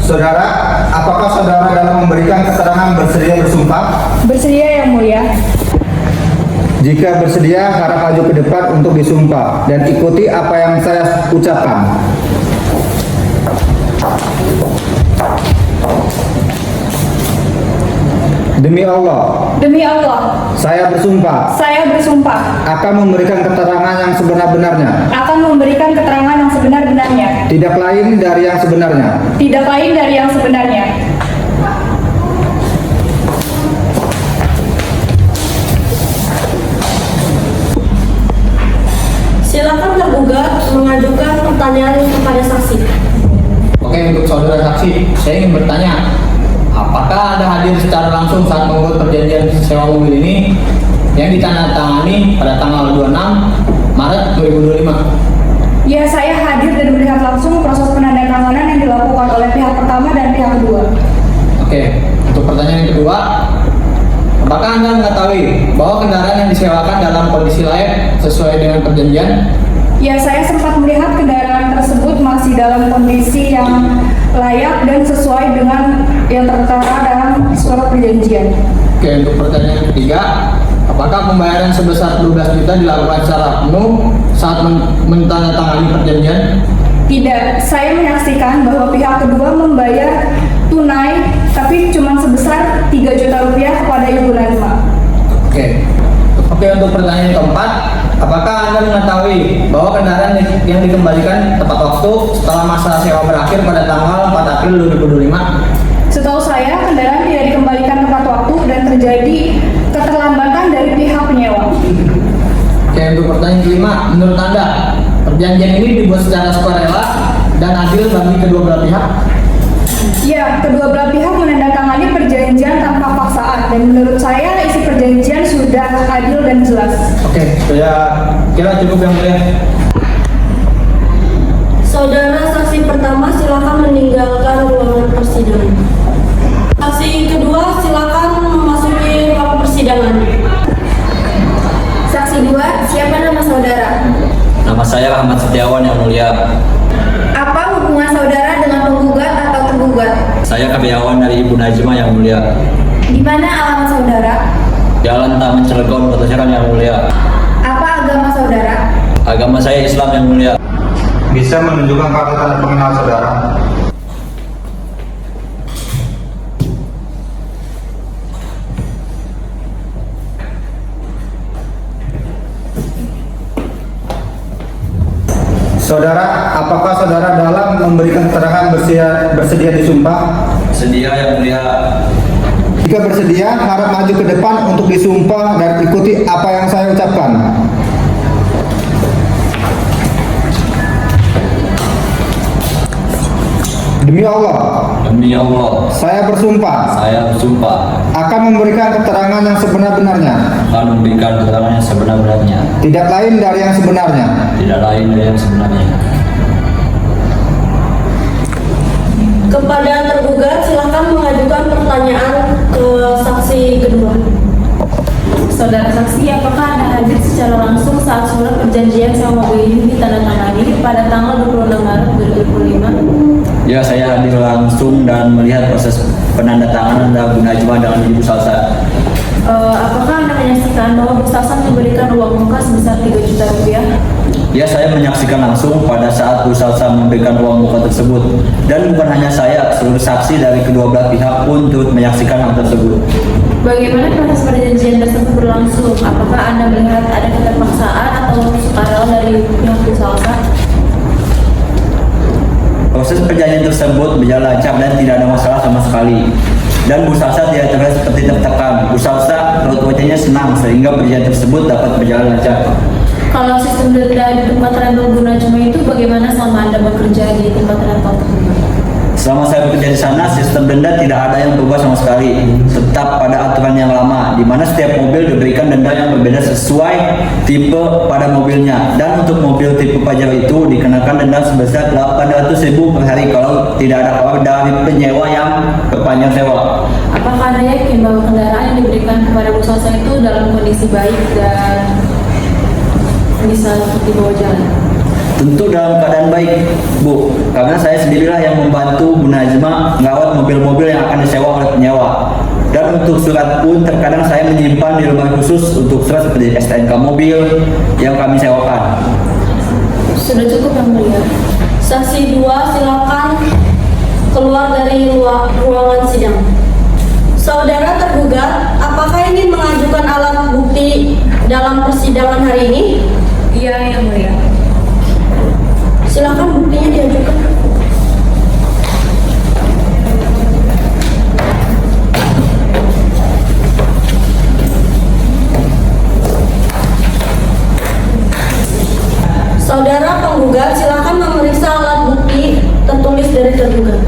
Saudara, apakah saudara dalam memberikan keterangan bersedia bersumpah? Bersedia Yang Mulia. Jika bersedia, harap maju ke depan untuk disumpah dan ikuti apa yang saya ucapkan. Demi Allah, Demi Allah, saya bersumpah saya bersumpah akan memberikan keterangan yang sebenar-benarnya, akan memberikan keterangan yang sebenar-benarnya, tidak lain dari yang sebenarnya. tidak lain dari yang sebenarnya. Silakan tergugat mengajukan pertanyaan kepada saksi. Oke, untuk saudara saksi, saya ingin bertanya, apakah Anda hadir secara langsung saat membuat perjanjian sewa mobil ini yang ditandatangani pada tanggal 26 Maret 2025? Ya, saya hadir dan melihat langsung proses penandatanganan yang dilakukan oleh pihak pertama dan pihak kedua. Oke, untuk pertanyaan yang kedua, apakah Anda mengetahui bahwa kendaraan yang disewakan dalam kondisi layak sesuai dengan perjanjian? Ya, saya sempat melihat kendaraan tersebut masih dalam kondisi yang layak dan sesuai dengan yang tertera dalam surat perjanjian. Oke, untuk pertanyaan yang ketiga, apakah pembayaran sebesar 12 juta dilakukan secara penuh saat menandatangani perjanjian? Tidak, saya menyaksikan bahwa pihak kedua membayar tunai tapi cuma sebesar 3 juta rupiah kepada Ibu Najma. Oke, untuk pertanyaan keempat, apakah Anda mengetahui bahwa kendaraan yang dikembalikan tepat waktu setelah masa sewa berakhir pada tanggal 4 April 2025? Setahu saya, kendaraan tidak dikembalikan tepat waktu dan terjadi keterlambatan dari pihak penyewa. Oke, untuk pertanyaan kelima, menurut Anda, perjanjian ini dibuat secara sukarela dan adil bagi kedua belah pihak? Ya, kedua belah pihak menandatangani perjanjian tanpa paksaan dan menurut saya isi perjanjian sudah adil dan jelas. Oke, saya kira cukup yang mulia. Saudara saksi pertama silakan meninggalkan ruangan persidangan. Saksi kedua silakan memasuki ruang persidangan. Saksi 2, siapa nama saudara? Nama saya Rahmat Setiawan yang mulia. Apa hubungan saudara dengan penggugat atau tergugat? Saya karyawan dari Ibu Najma yang mulia. Di mana alamat saudara? Jalan Taman Cilegon, Kota Serang yang mulia. Apa agama saudara? Agama saya Islam yang mulia. Bisa menunjukkan kartu tanda pengenal saudara? Saudara, apakah saudara dalam memberikan keterangan bersedia disumpah? Sedia yang mulia. Jika bersedia, harap maju ke depan untuk disumpah dan ikuti apa yang saya ucapkan. Demi Allah, Demi Allah, saya bersumpah saya bersumpah akan memberikan keterangan yang sebenar-benarnya, akan memberikan keterangan yang sebenar-benarnya, tidak lain dari yang sebenarnya. tidak lain dari yang sebenarnya. Kepada tergugat silakan mengajukan pertanyaan ke saksi kedua. Saudara saksi, apakah Anda hadir secara langsung saat surat perjanjian sewa mobil ini ditandatangani pada tanggal 26 Maret 2025? Ya, saya hadir langsung dan melihat proses penandatanganan Bu Najma dengan Ibu Salsa. Apakah Anda menyaksikan bahwa Bu Salsa memberikan uang muka sebesar 3 juta rupiah? Ya, saya menyaksikan langsung pada saat Bu Salsa memberikan uang muka tersebut. Dan bukan hanya saya, seluruh saksi dari kedua belah pihak pun turut menyaksikan hal tersebut. Bagaimana proses perjanjian tersebut berlangsung? Apakah Anda melihat ada keterpaksaan atau sukarela dari pihak Bu Salsa? Proses perjanjian tersebut berjalan lancar dan tidak ada masalah sama sekali. Dan Bu Salsa tidak terlihat seperti tertekan. Bu Salsa raut wajahnya senang sehingga perjanjian tersebut dapat berjalan lancar. Kalau sistem denda di tempat rental Bu Najma itu bagaimana selama Anda bekerja di tempat rental tersebut? Selama saya bekerja di sana, sistem denda tidak ada yang berubah sama sekali. Tetap pada aturan yang lama, di mana setiap mobil diberikan denda yang berbeda sesuai tipe pada mobilnya. Dan untuk mobil tipe Pajero itu dikenakan denda sebesar 800.000 per hari kalau tidak ada kabar dari penyewa yang perpanjang sewa. Apakah Anda yakin bahwa kendaraan yang diberikan kepada Bu Salsa itu dalam kondisi baik dan bisa dibawa jalan? Tentu dalam keadaan baik, Bu, karena saya sendirilah yang membantu Bu Najma merawat mobil-mobil yang akan disewa oleh penyewa. Dan untuk surat pun terkadang saya menyimpan di lemari khusus untuk surat seperti STNK mobil yang kami sewakan. Sudah cukup yang mulia. Saksi 2 silakan keluar dari ruangan sidang. Saudara tergugat, apakah ingin mengajukan alat bukti dalam persidangan hari ini? Iya, yang mulia. Silakan buktinya diajukan. Saudara penggugat silakan memeriksa alat bukti tertulis dari tergugat.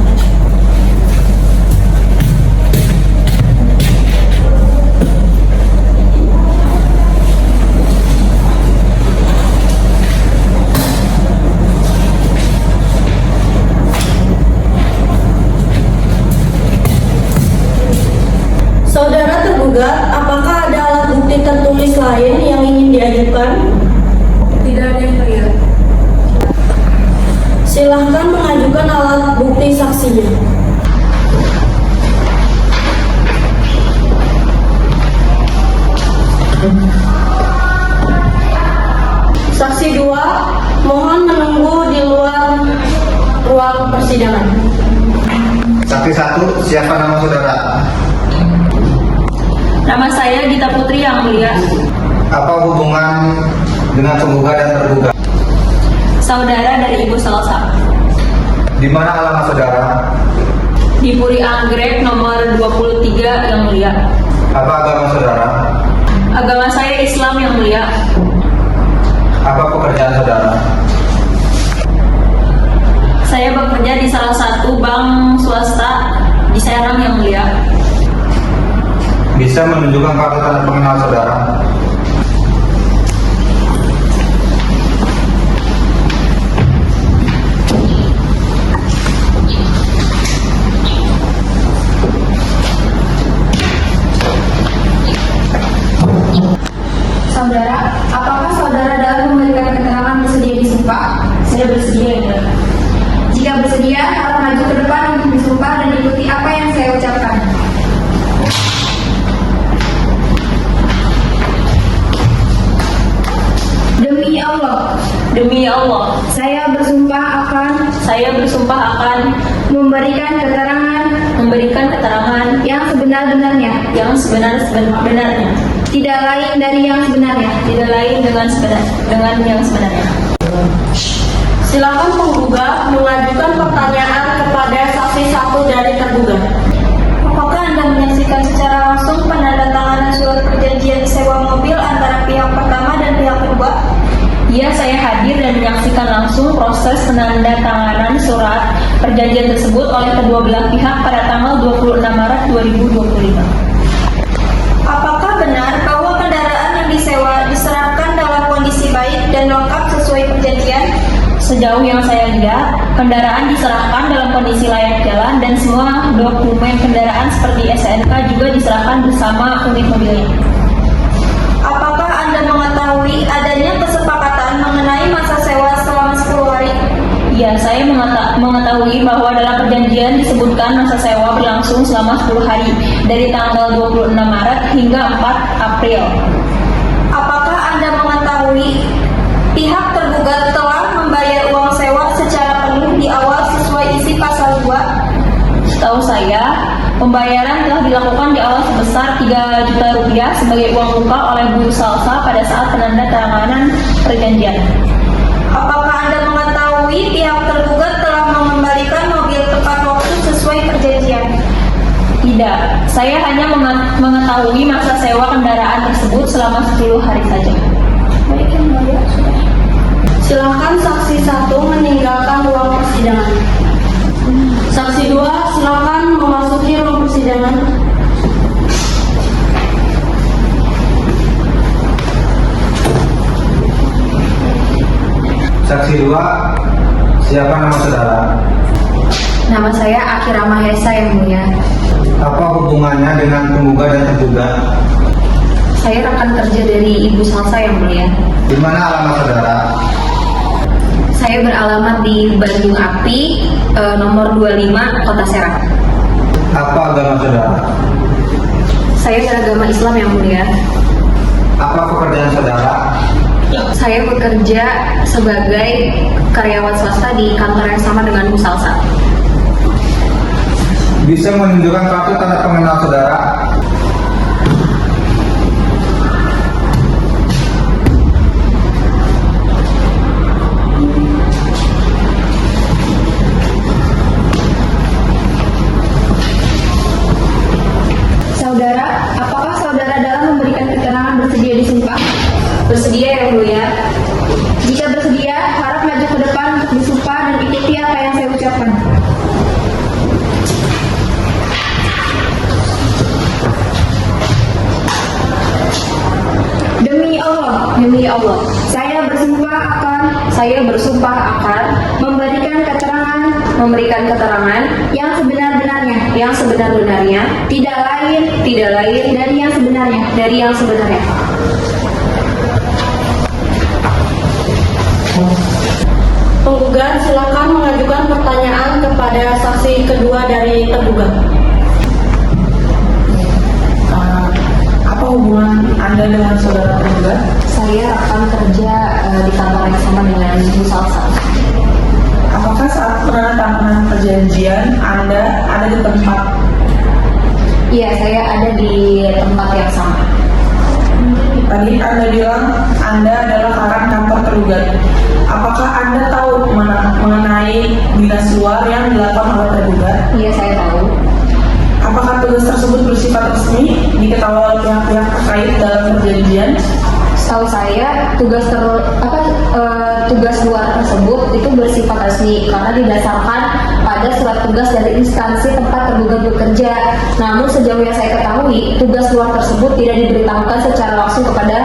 Saudara tergugat, apakah ada alat bukti tertulis lain yang ingin diajukan? Tidak ada yang mulia. Silahkan mengajukan alat bukti saksinya. Saksi 2, mohon menunggu di luar ruang persidangan. Saksi 1, siapa nama saudara? Nama saya Gita Putri yang mulia. Apa hubungan dengan penggugat dan tergugat? Saudara dari Ibu Salsa. Di mana alamat saudara? Di Puri Anggrek nomor 23 yang mulia. Apa agama saudara? Agama saya Islam yang mulia. Apa pekerjaan saudara? Saya bekerja di salah satu bank swasta di Serang yang mulia. Bisa menunjukkan kartu tanda pengenal saudara? Saudara, apakah saudara dalam memberikan keterangan bersedia disumpah? Saya bersedia ya. Jika bersedia, harap maju ke depan untuk disumpah dan ikuti apa yang saya ucapkan. Demi Allah, Demi Allah, saya bersumpah akan memberikan keterangan yang sebenar-benarnya, yang sebenar-benarnya, tidak lain dari yang sebenarnya. tidak lain dengan yang sebenarnya. Silakan penggugat mengajukan pertanyaan kepada saksi 1 dari tergugat. Apakah Anda menyaksikan secara langsung penandatanganan surat perjanjian sewa mobil antara pihak pertama dan pihak kedua? Ya, saya hadir dan menyaksikan langsung proses penandatanganan surat perjanjian tersebut oleh kedua belah pihak pada tanggal 26 Maret 2025. Apakah benar bahwa kendaraan yang disewa diserahkan dalam kondisi baik dan lengkap sesuai perjanjian? Sejauh yang saya lihat, kendaraan diserahkan dalam kondisi layak jalan dan semua dokumen kendaraan seperti STNK juga diserahkan bersama unit mobilnya. Apakah Anda mengetahui adanya kesepakatan mengenai masa sewa selama 10 hari? Ya, saya mengetahui bahwa dalam perjanjian disebutkan masa sewa berlangsung selama 10 hari dari tanggal 26 Maret hingga 4 April. Apakah Anda mengetahui pihak tergugat telah membayar uang sewa secara penuh di awal sesuai isi pasal 2? Setahu saya, pembayaran telah dilakukan di awal sebesar 3 juta rupiah sebagai uang muka oleh Bu Salsa pada saat penandatanganan perjanjian. Apakah Anda mengetahui pihak tergugat telah mengembalikan mobil tepat waktu sesuai perjanjian? Tidak, saya hanya mengetahui masa sewa kendaraan tersebut selama 10 hari saja. Baik, yang mulia, sudah. Silakan saksi 1 meninggalkan ruang persidangan. Saksi 2 silakan memasuki ruang persidangan. Saksi 2, siapa nama saudara? Nama saya Akira Mahesa yang mulia. Apa hubungannya dengan penggugat dan tergugat? Saya rekan kerja dari Ibu Salsa yang mulia. Di mana alamat saudara? Saya beralamat di Bandung Api, nomor 25, Kota Serang. Apa agama saudara? Saya beragama Islam yang mulia. Apa pekerjaan saudara? Saya bekerja sebagai karyawan swasta di kantor yang sama dengan Bu Salsa. Bisa menunjukkan kartu tanda pengenal saudara? Saudara, apakah saudara dalam memberikan keterangan bersedia disumpah? Bersedia yang mulia. Jika bersedia, harap maju ke depan untuk disumpah dan ikuti apa yang saya ucapkan. Demi Allah, saya bersumpah akan memberikan keterangan yang sebenar-benarnya, tidak lain dari yang sebenarnya. Penggugat silakan mengajukan pertanyaan kepada saksi kedua dari tergugat. Apa hubungan Anda dengan saudara tergugat? Saya rekan kerja di kantor yang sama dengan Bu Salsa. Apakah saat penandatanganan perjanjian Anda ada di tempat. Iya, saya ada di tempat yang sama. Tadi Anda bilang Anda adalah karang kantor tergugat. Apakah Anda tahu mengenai dinas luar yang dilakukan oleh tergugat? Iya, saya tahu. Apakah tugas tersebut bersifat resmi diketahui oleh pihak-pihak terkait dalam perjanjian? Setahu saya tugas luar tersebut itu bersifat resmi karena didasarkan pada surat tugas dari instansi tempat tergugat bekerja. Namun sejauh yang saya ketahui, tugas luar tersebut tidak diberitahukan secara langsung kepada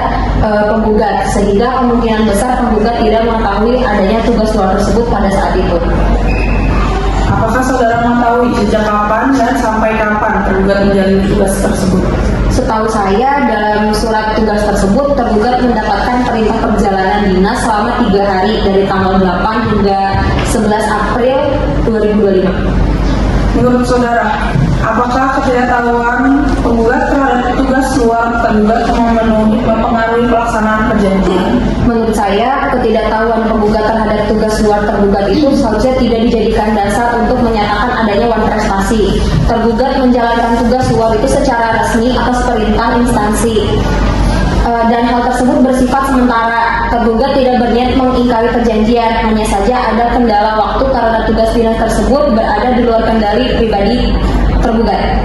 penggugat, sehingga kemungkinan besar penggugat tidak mengetahui adanya tugas luar tersebut pada saat itu. Apakah saudara mengetahui sejak kapan dan sampai kapan tergugat menjalani tugas tersebut? Setahu saya, dalam surat tugas tersebut, tergugat mendapatkan perintah perjalanan dinas selama 3 hari dari tanggal 8 hingga 11 April 2025. Menurut saudara, apakah ketidaktahuan penggugat terhadap tugas luar tergugat mempengaruhi pelaksanaan perjanjian? Menurut saya, ketidaktahuan penggugat terhadap tugas luar tergugat itu seharusnya tidak dijadikan dasar untuk menyatakan adanya wan prestasi. Tergugat menjalankan tugas luar itu secara resmi atas perintah instansi. Dan hal tersebut bersifat sementara. Tergugat tidak berniat mengingkari perjanjian, hanya saja ada kendala waktu karena tugas dinas tersebut berada di luar kendali pribadi tergugat.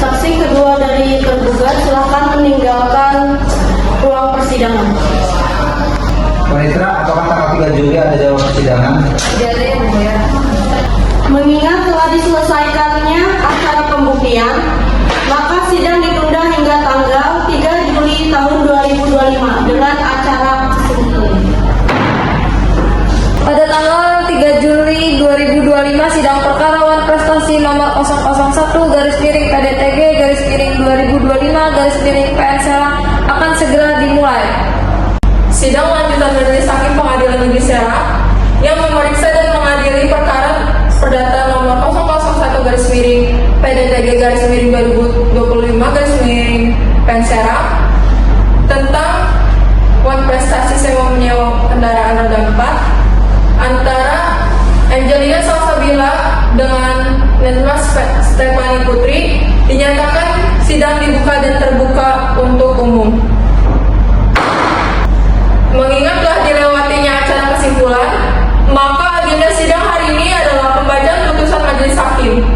Saksi kedua dari tergugat silakan meninggalkan ruang persidangan. Panitera, apakah tanggal 3 Juli ada jadwal persidangan? Tidak ada yang mulia. Mengingat telah diselesaikannya acara pembuktian, maka sidang ditunda hingga tanggal 3 Juli tahun 2025 dengan acara Pada tanggal 3 Juli 2025, sidang perkara wan prestasi nomor 001-PDTG-2025-2025 Serang akan segera dimulai. Sidang lanjutan Majelis Hakim Pengadilan Negeri Serang yang memeriksa dan mengadili perkara perdata nomor 001-2025-2025 Serang tentang wan prestasi sewa menyewa kendaraan roda 4 antara Angelina Salsabila dengan Netmas Stephanie Putri dinyatakan sidang dibuka dan terbuka untuk umum. Mengingat telah dilewatinya acara kesimpulan, maka agenda sidang hari ini adalah pembacaan putusan majelis hakim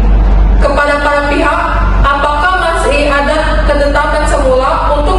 kepada para pihak apakah masih ada ketetapan semula untuk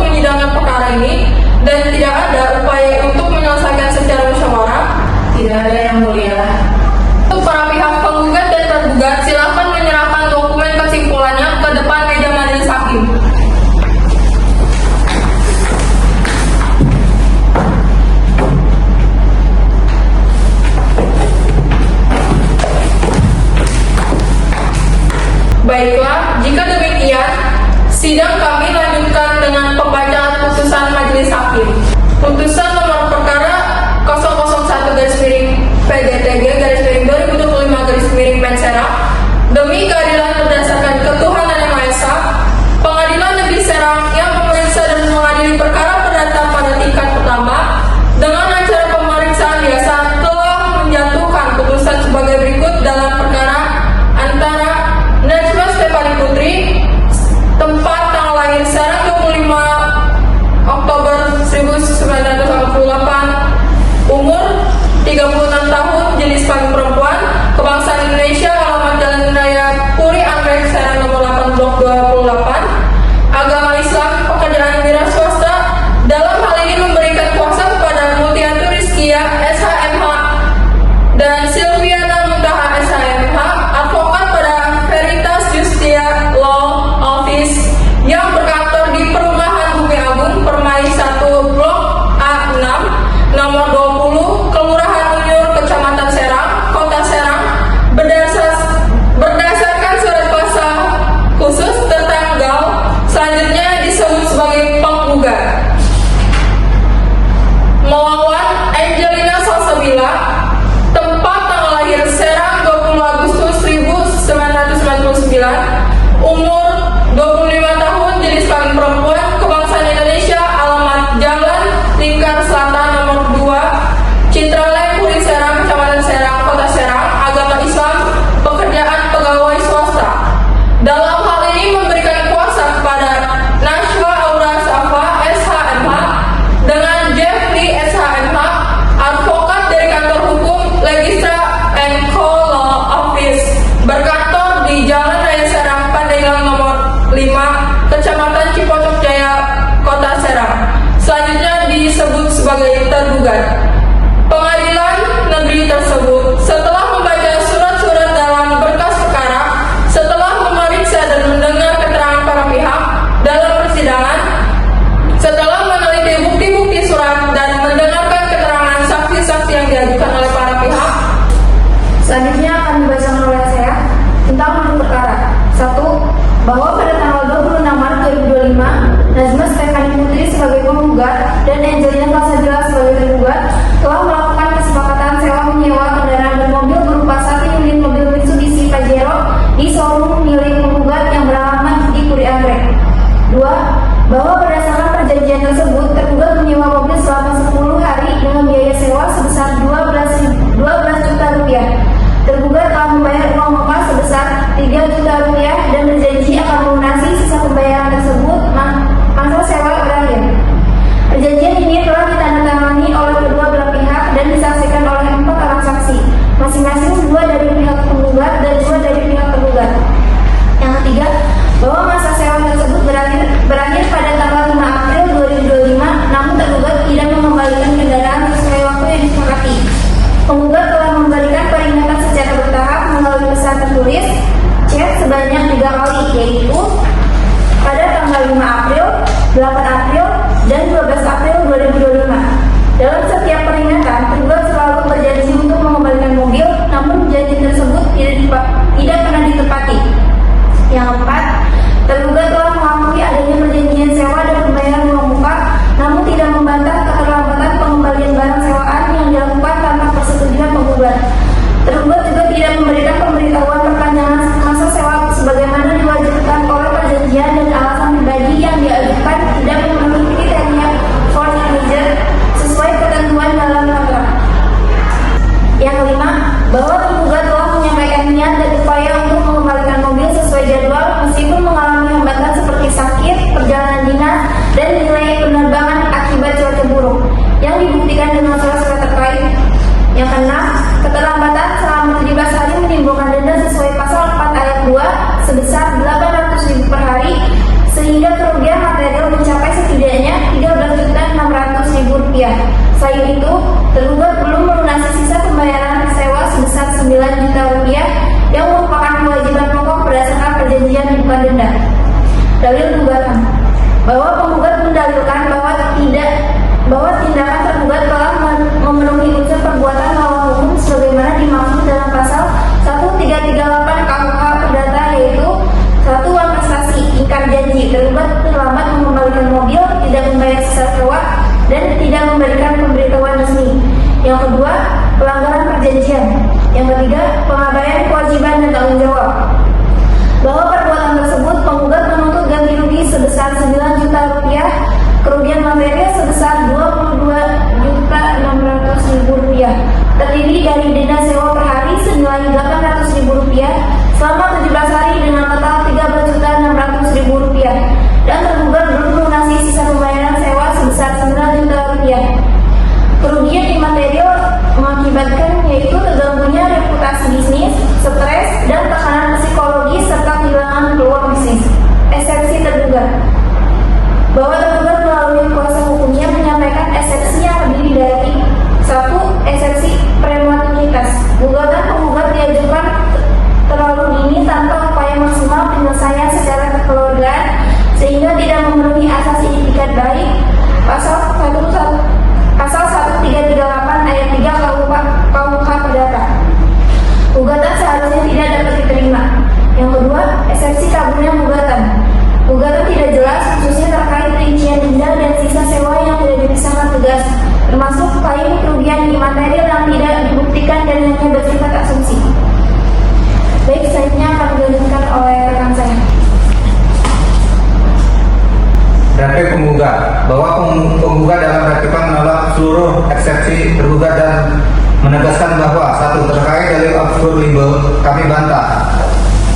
dan menegaskan bahwa satu, terkait dalil obskur libel kami bantah.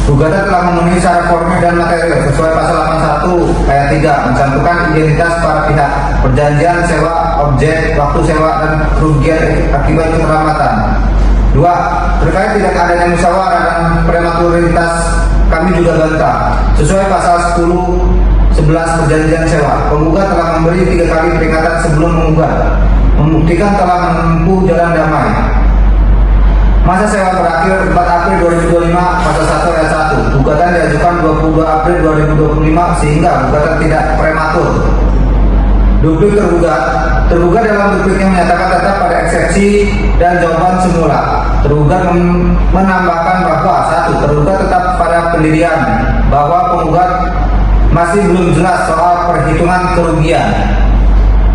Gugatan telah memenuhi syarat formil dan material sesuai pasal 81 ayat 3 mencantumkan identitas para pihak, perjanjian sewa, objek, waktu sewa, dan kerugian akibat keterlambatan. 2. Terkait tidak adanya musyawarah dan prematuritas kami juga bantah. Sesuai pasal 10-11 perjanjian sewa, penggugat telah memberi 3 kali peringatan sebelum menggugat, membuktikan telah menempuh jalan damai. Masa sewa berakhir 4 April 2025 pasal 1 ayat 1. Gugatan diajukan 22 April 2025 sehingga gugatan tidak prematur. Duplik tergugat. Tergugat dalam dupliknya menyatakan tetap pada eksepsi dan jawaban semula. Tergugat menambahkan bahwa 1. Tergugat tetap pada pendirian bahwa penggugat masih belum jelas soal perhitungan kerugian.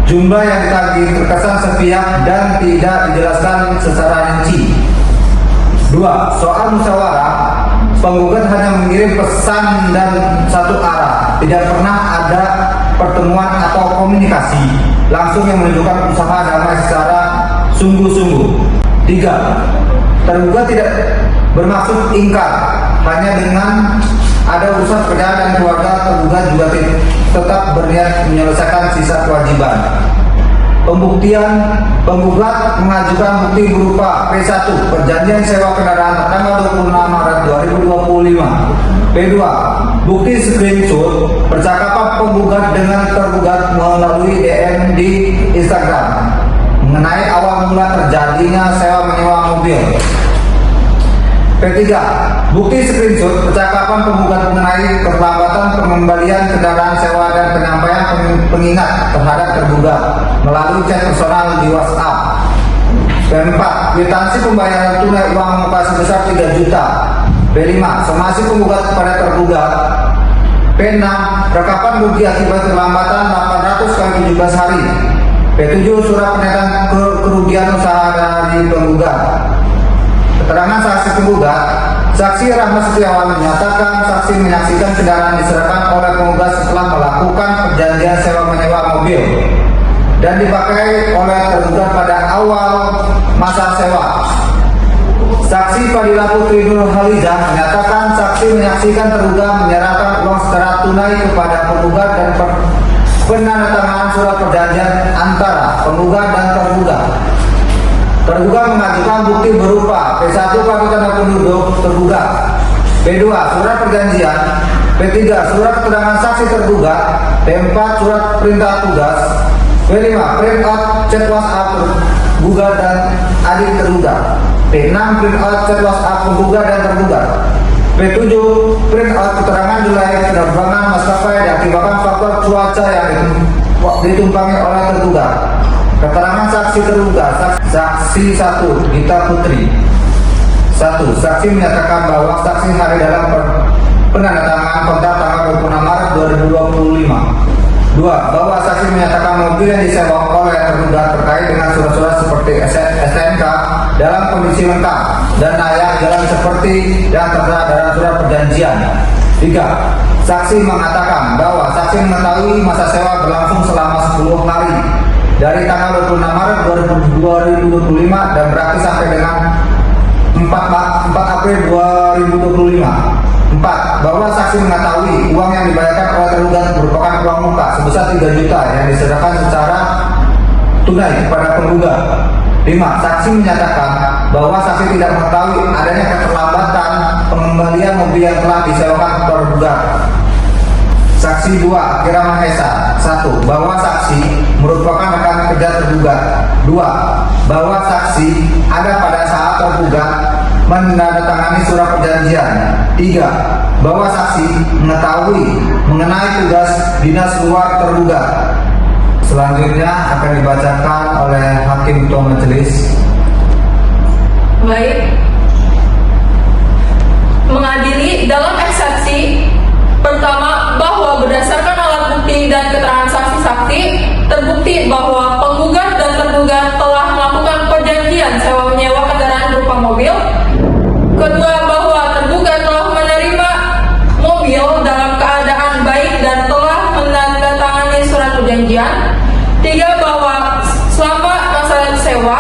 Jumlah yang ditagih terkesan sepihak dan tidak dijelaskan secara rinci. 2. Soal musyawarah, penggugat hanya mengirim pesan dan satu arah, tidak pernah ada pertemuan atau komunikasi langsung yang menunjukkan usaha damai secara sungguh-sungguh. 3. Tergugat tidak bermaksud ingkar, hanya dengan ada urusan pekerjaan dan keluarga, tergugat juga tetap berniat menyelesaikan sisa kewajiban. Pembuktian, penggugat mengajukan bukti berupa P1 perjanjian sewa kendaraan tanggal 26 Maret 2025. P2 bukti screenshot percakapan penggugat dengan tergugat melalui DM di Instagram mengenai awal mula terjadinya sewa menyewa mobil. P3 bukti screenshot percakapan penggugat mengenai keterlambatan pengembalian kendaraan sewa dan penyampaian pengingat terhadap tergugat melalui chat personal di WhatsApp. P4 kwitansi pembayaran tunai uang muka sebesar 3 juta. P5 somasi penggugat kepada tergugat. P6 rekapan rugi akibat keterlambatan 800 kali 17 hari. P7 surat pernyataan kerugian usaha dari penggugat. Keterangan saksi penggugat. Saksi Rahmat Setiawan menyatakan saksi menyaksikan kendaraan diserahkan oleh penggugat setelah melakukan perjanjian sewa menyewa mobil dan dipakai oleh tergugat pada awal masa sewa. Saksi Fadila Putri Nur Halizah menyatakan saksi menyaksikan tergugat menyerahkan uang secara tunai kepada penggugat dan penandatanganan surat perjanjian antara penggugat dan tergugat. Tergugat mengajukan bukti berupa P1 kartu tanda penduduk tergugat, P2 surat perjanjian, P3 surat keterangan saksi tergugat, P4 surat perintah tugas, P5 print out chat WhatsApp tergugat dan adik tergugat, P6 print out chat WhatsApp penggugat dan tergugat, P7 print out keterangan nilai penerbangan maskapai diakibatkan faktor cuaca yang ditumpangi oleh tergugat. Keterangan saksi tergugat. Saksi 1 Gita Putri. 1. Saksi menyatakan bahwa saksi hari dalam penandatanganan kontrak tanggal 26 Maret 2025. 2. Bahwa saksi menyatakan mobil yang disewa oleh tergugat terkait dengan surat-surat seperti STNK dalam kondisi lengkap dan layak jalan seperti yang tertera dalam surat perjanjian. 3. Saksi mengatakan bahwa saksi mengetahui masa sewa berlangsung selama 10 hari dari tanggal 26 Maret 2025 dan berakhir sampai dengan 4 April 2025. 4. Bahwa saksi mengetahui uang yang dibayarkan oleh tergugat merupakan uang muka sebesar 3 juta yang diserahkan secara tunai kepada penggugat. 5. Saksi menyatakan bahwa saksi tidak mengetahui adanya keterlambatan pengembalian mobil yang telah disewakan tergugat. Saksi 2 Kirama Esa. 1. Bahwa saksi merupakan rekan kerja tergugat. 2. Bahwa saksi ada pada saat tergugat menandatangani surat perjanjian. 3. Bahwa saksi mengetahui mengenai tugas dinas luar tergugat. Selanjutnya akan dibacakan oleh Hakim Ketua Majelis. Baik. Mengadili dalam eksepsi pertama bahwa berdasarkan alat bukti dan keterangan saksi-saksi terbukti bahwa penggugat dan tergugat telah melakukan perjanjian sewa menyewa kendaraan berupa mobil. Kedua, bahwa tergugat telah menerima mobil dalam keadaan baik dan telah menandatangani surat perjanjian. 3. Bahwa selama masa sewa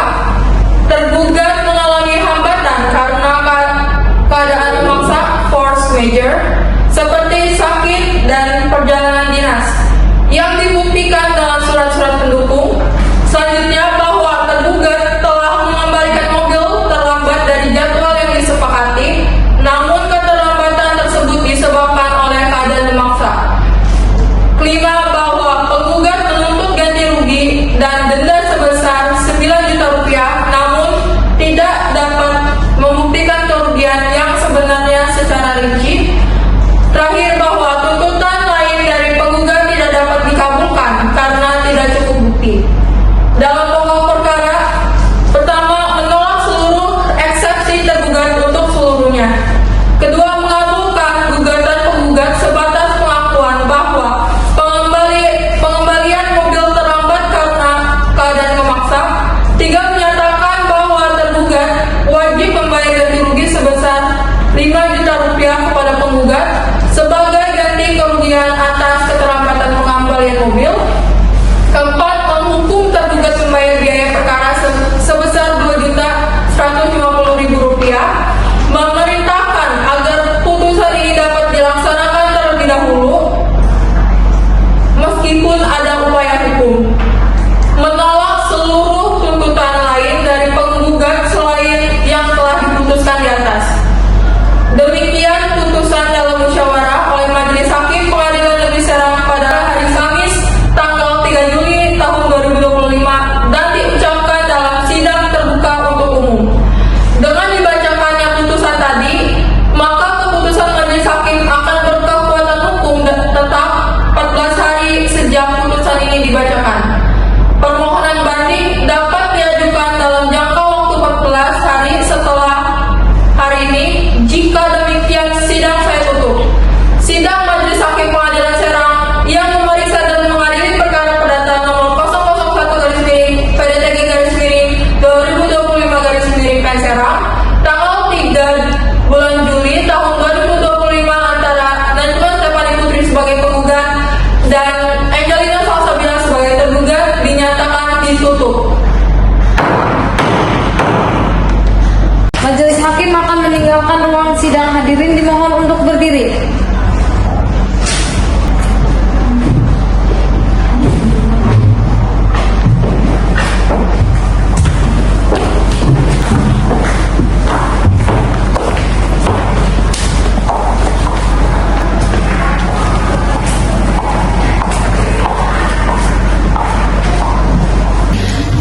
hadirin dimohon untuk berdiri.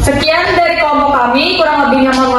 Sekian dari kelompok kami, kurang lebihnya mohon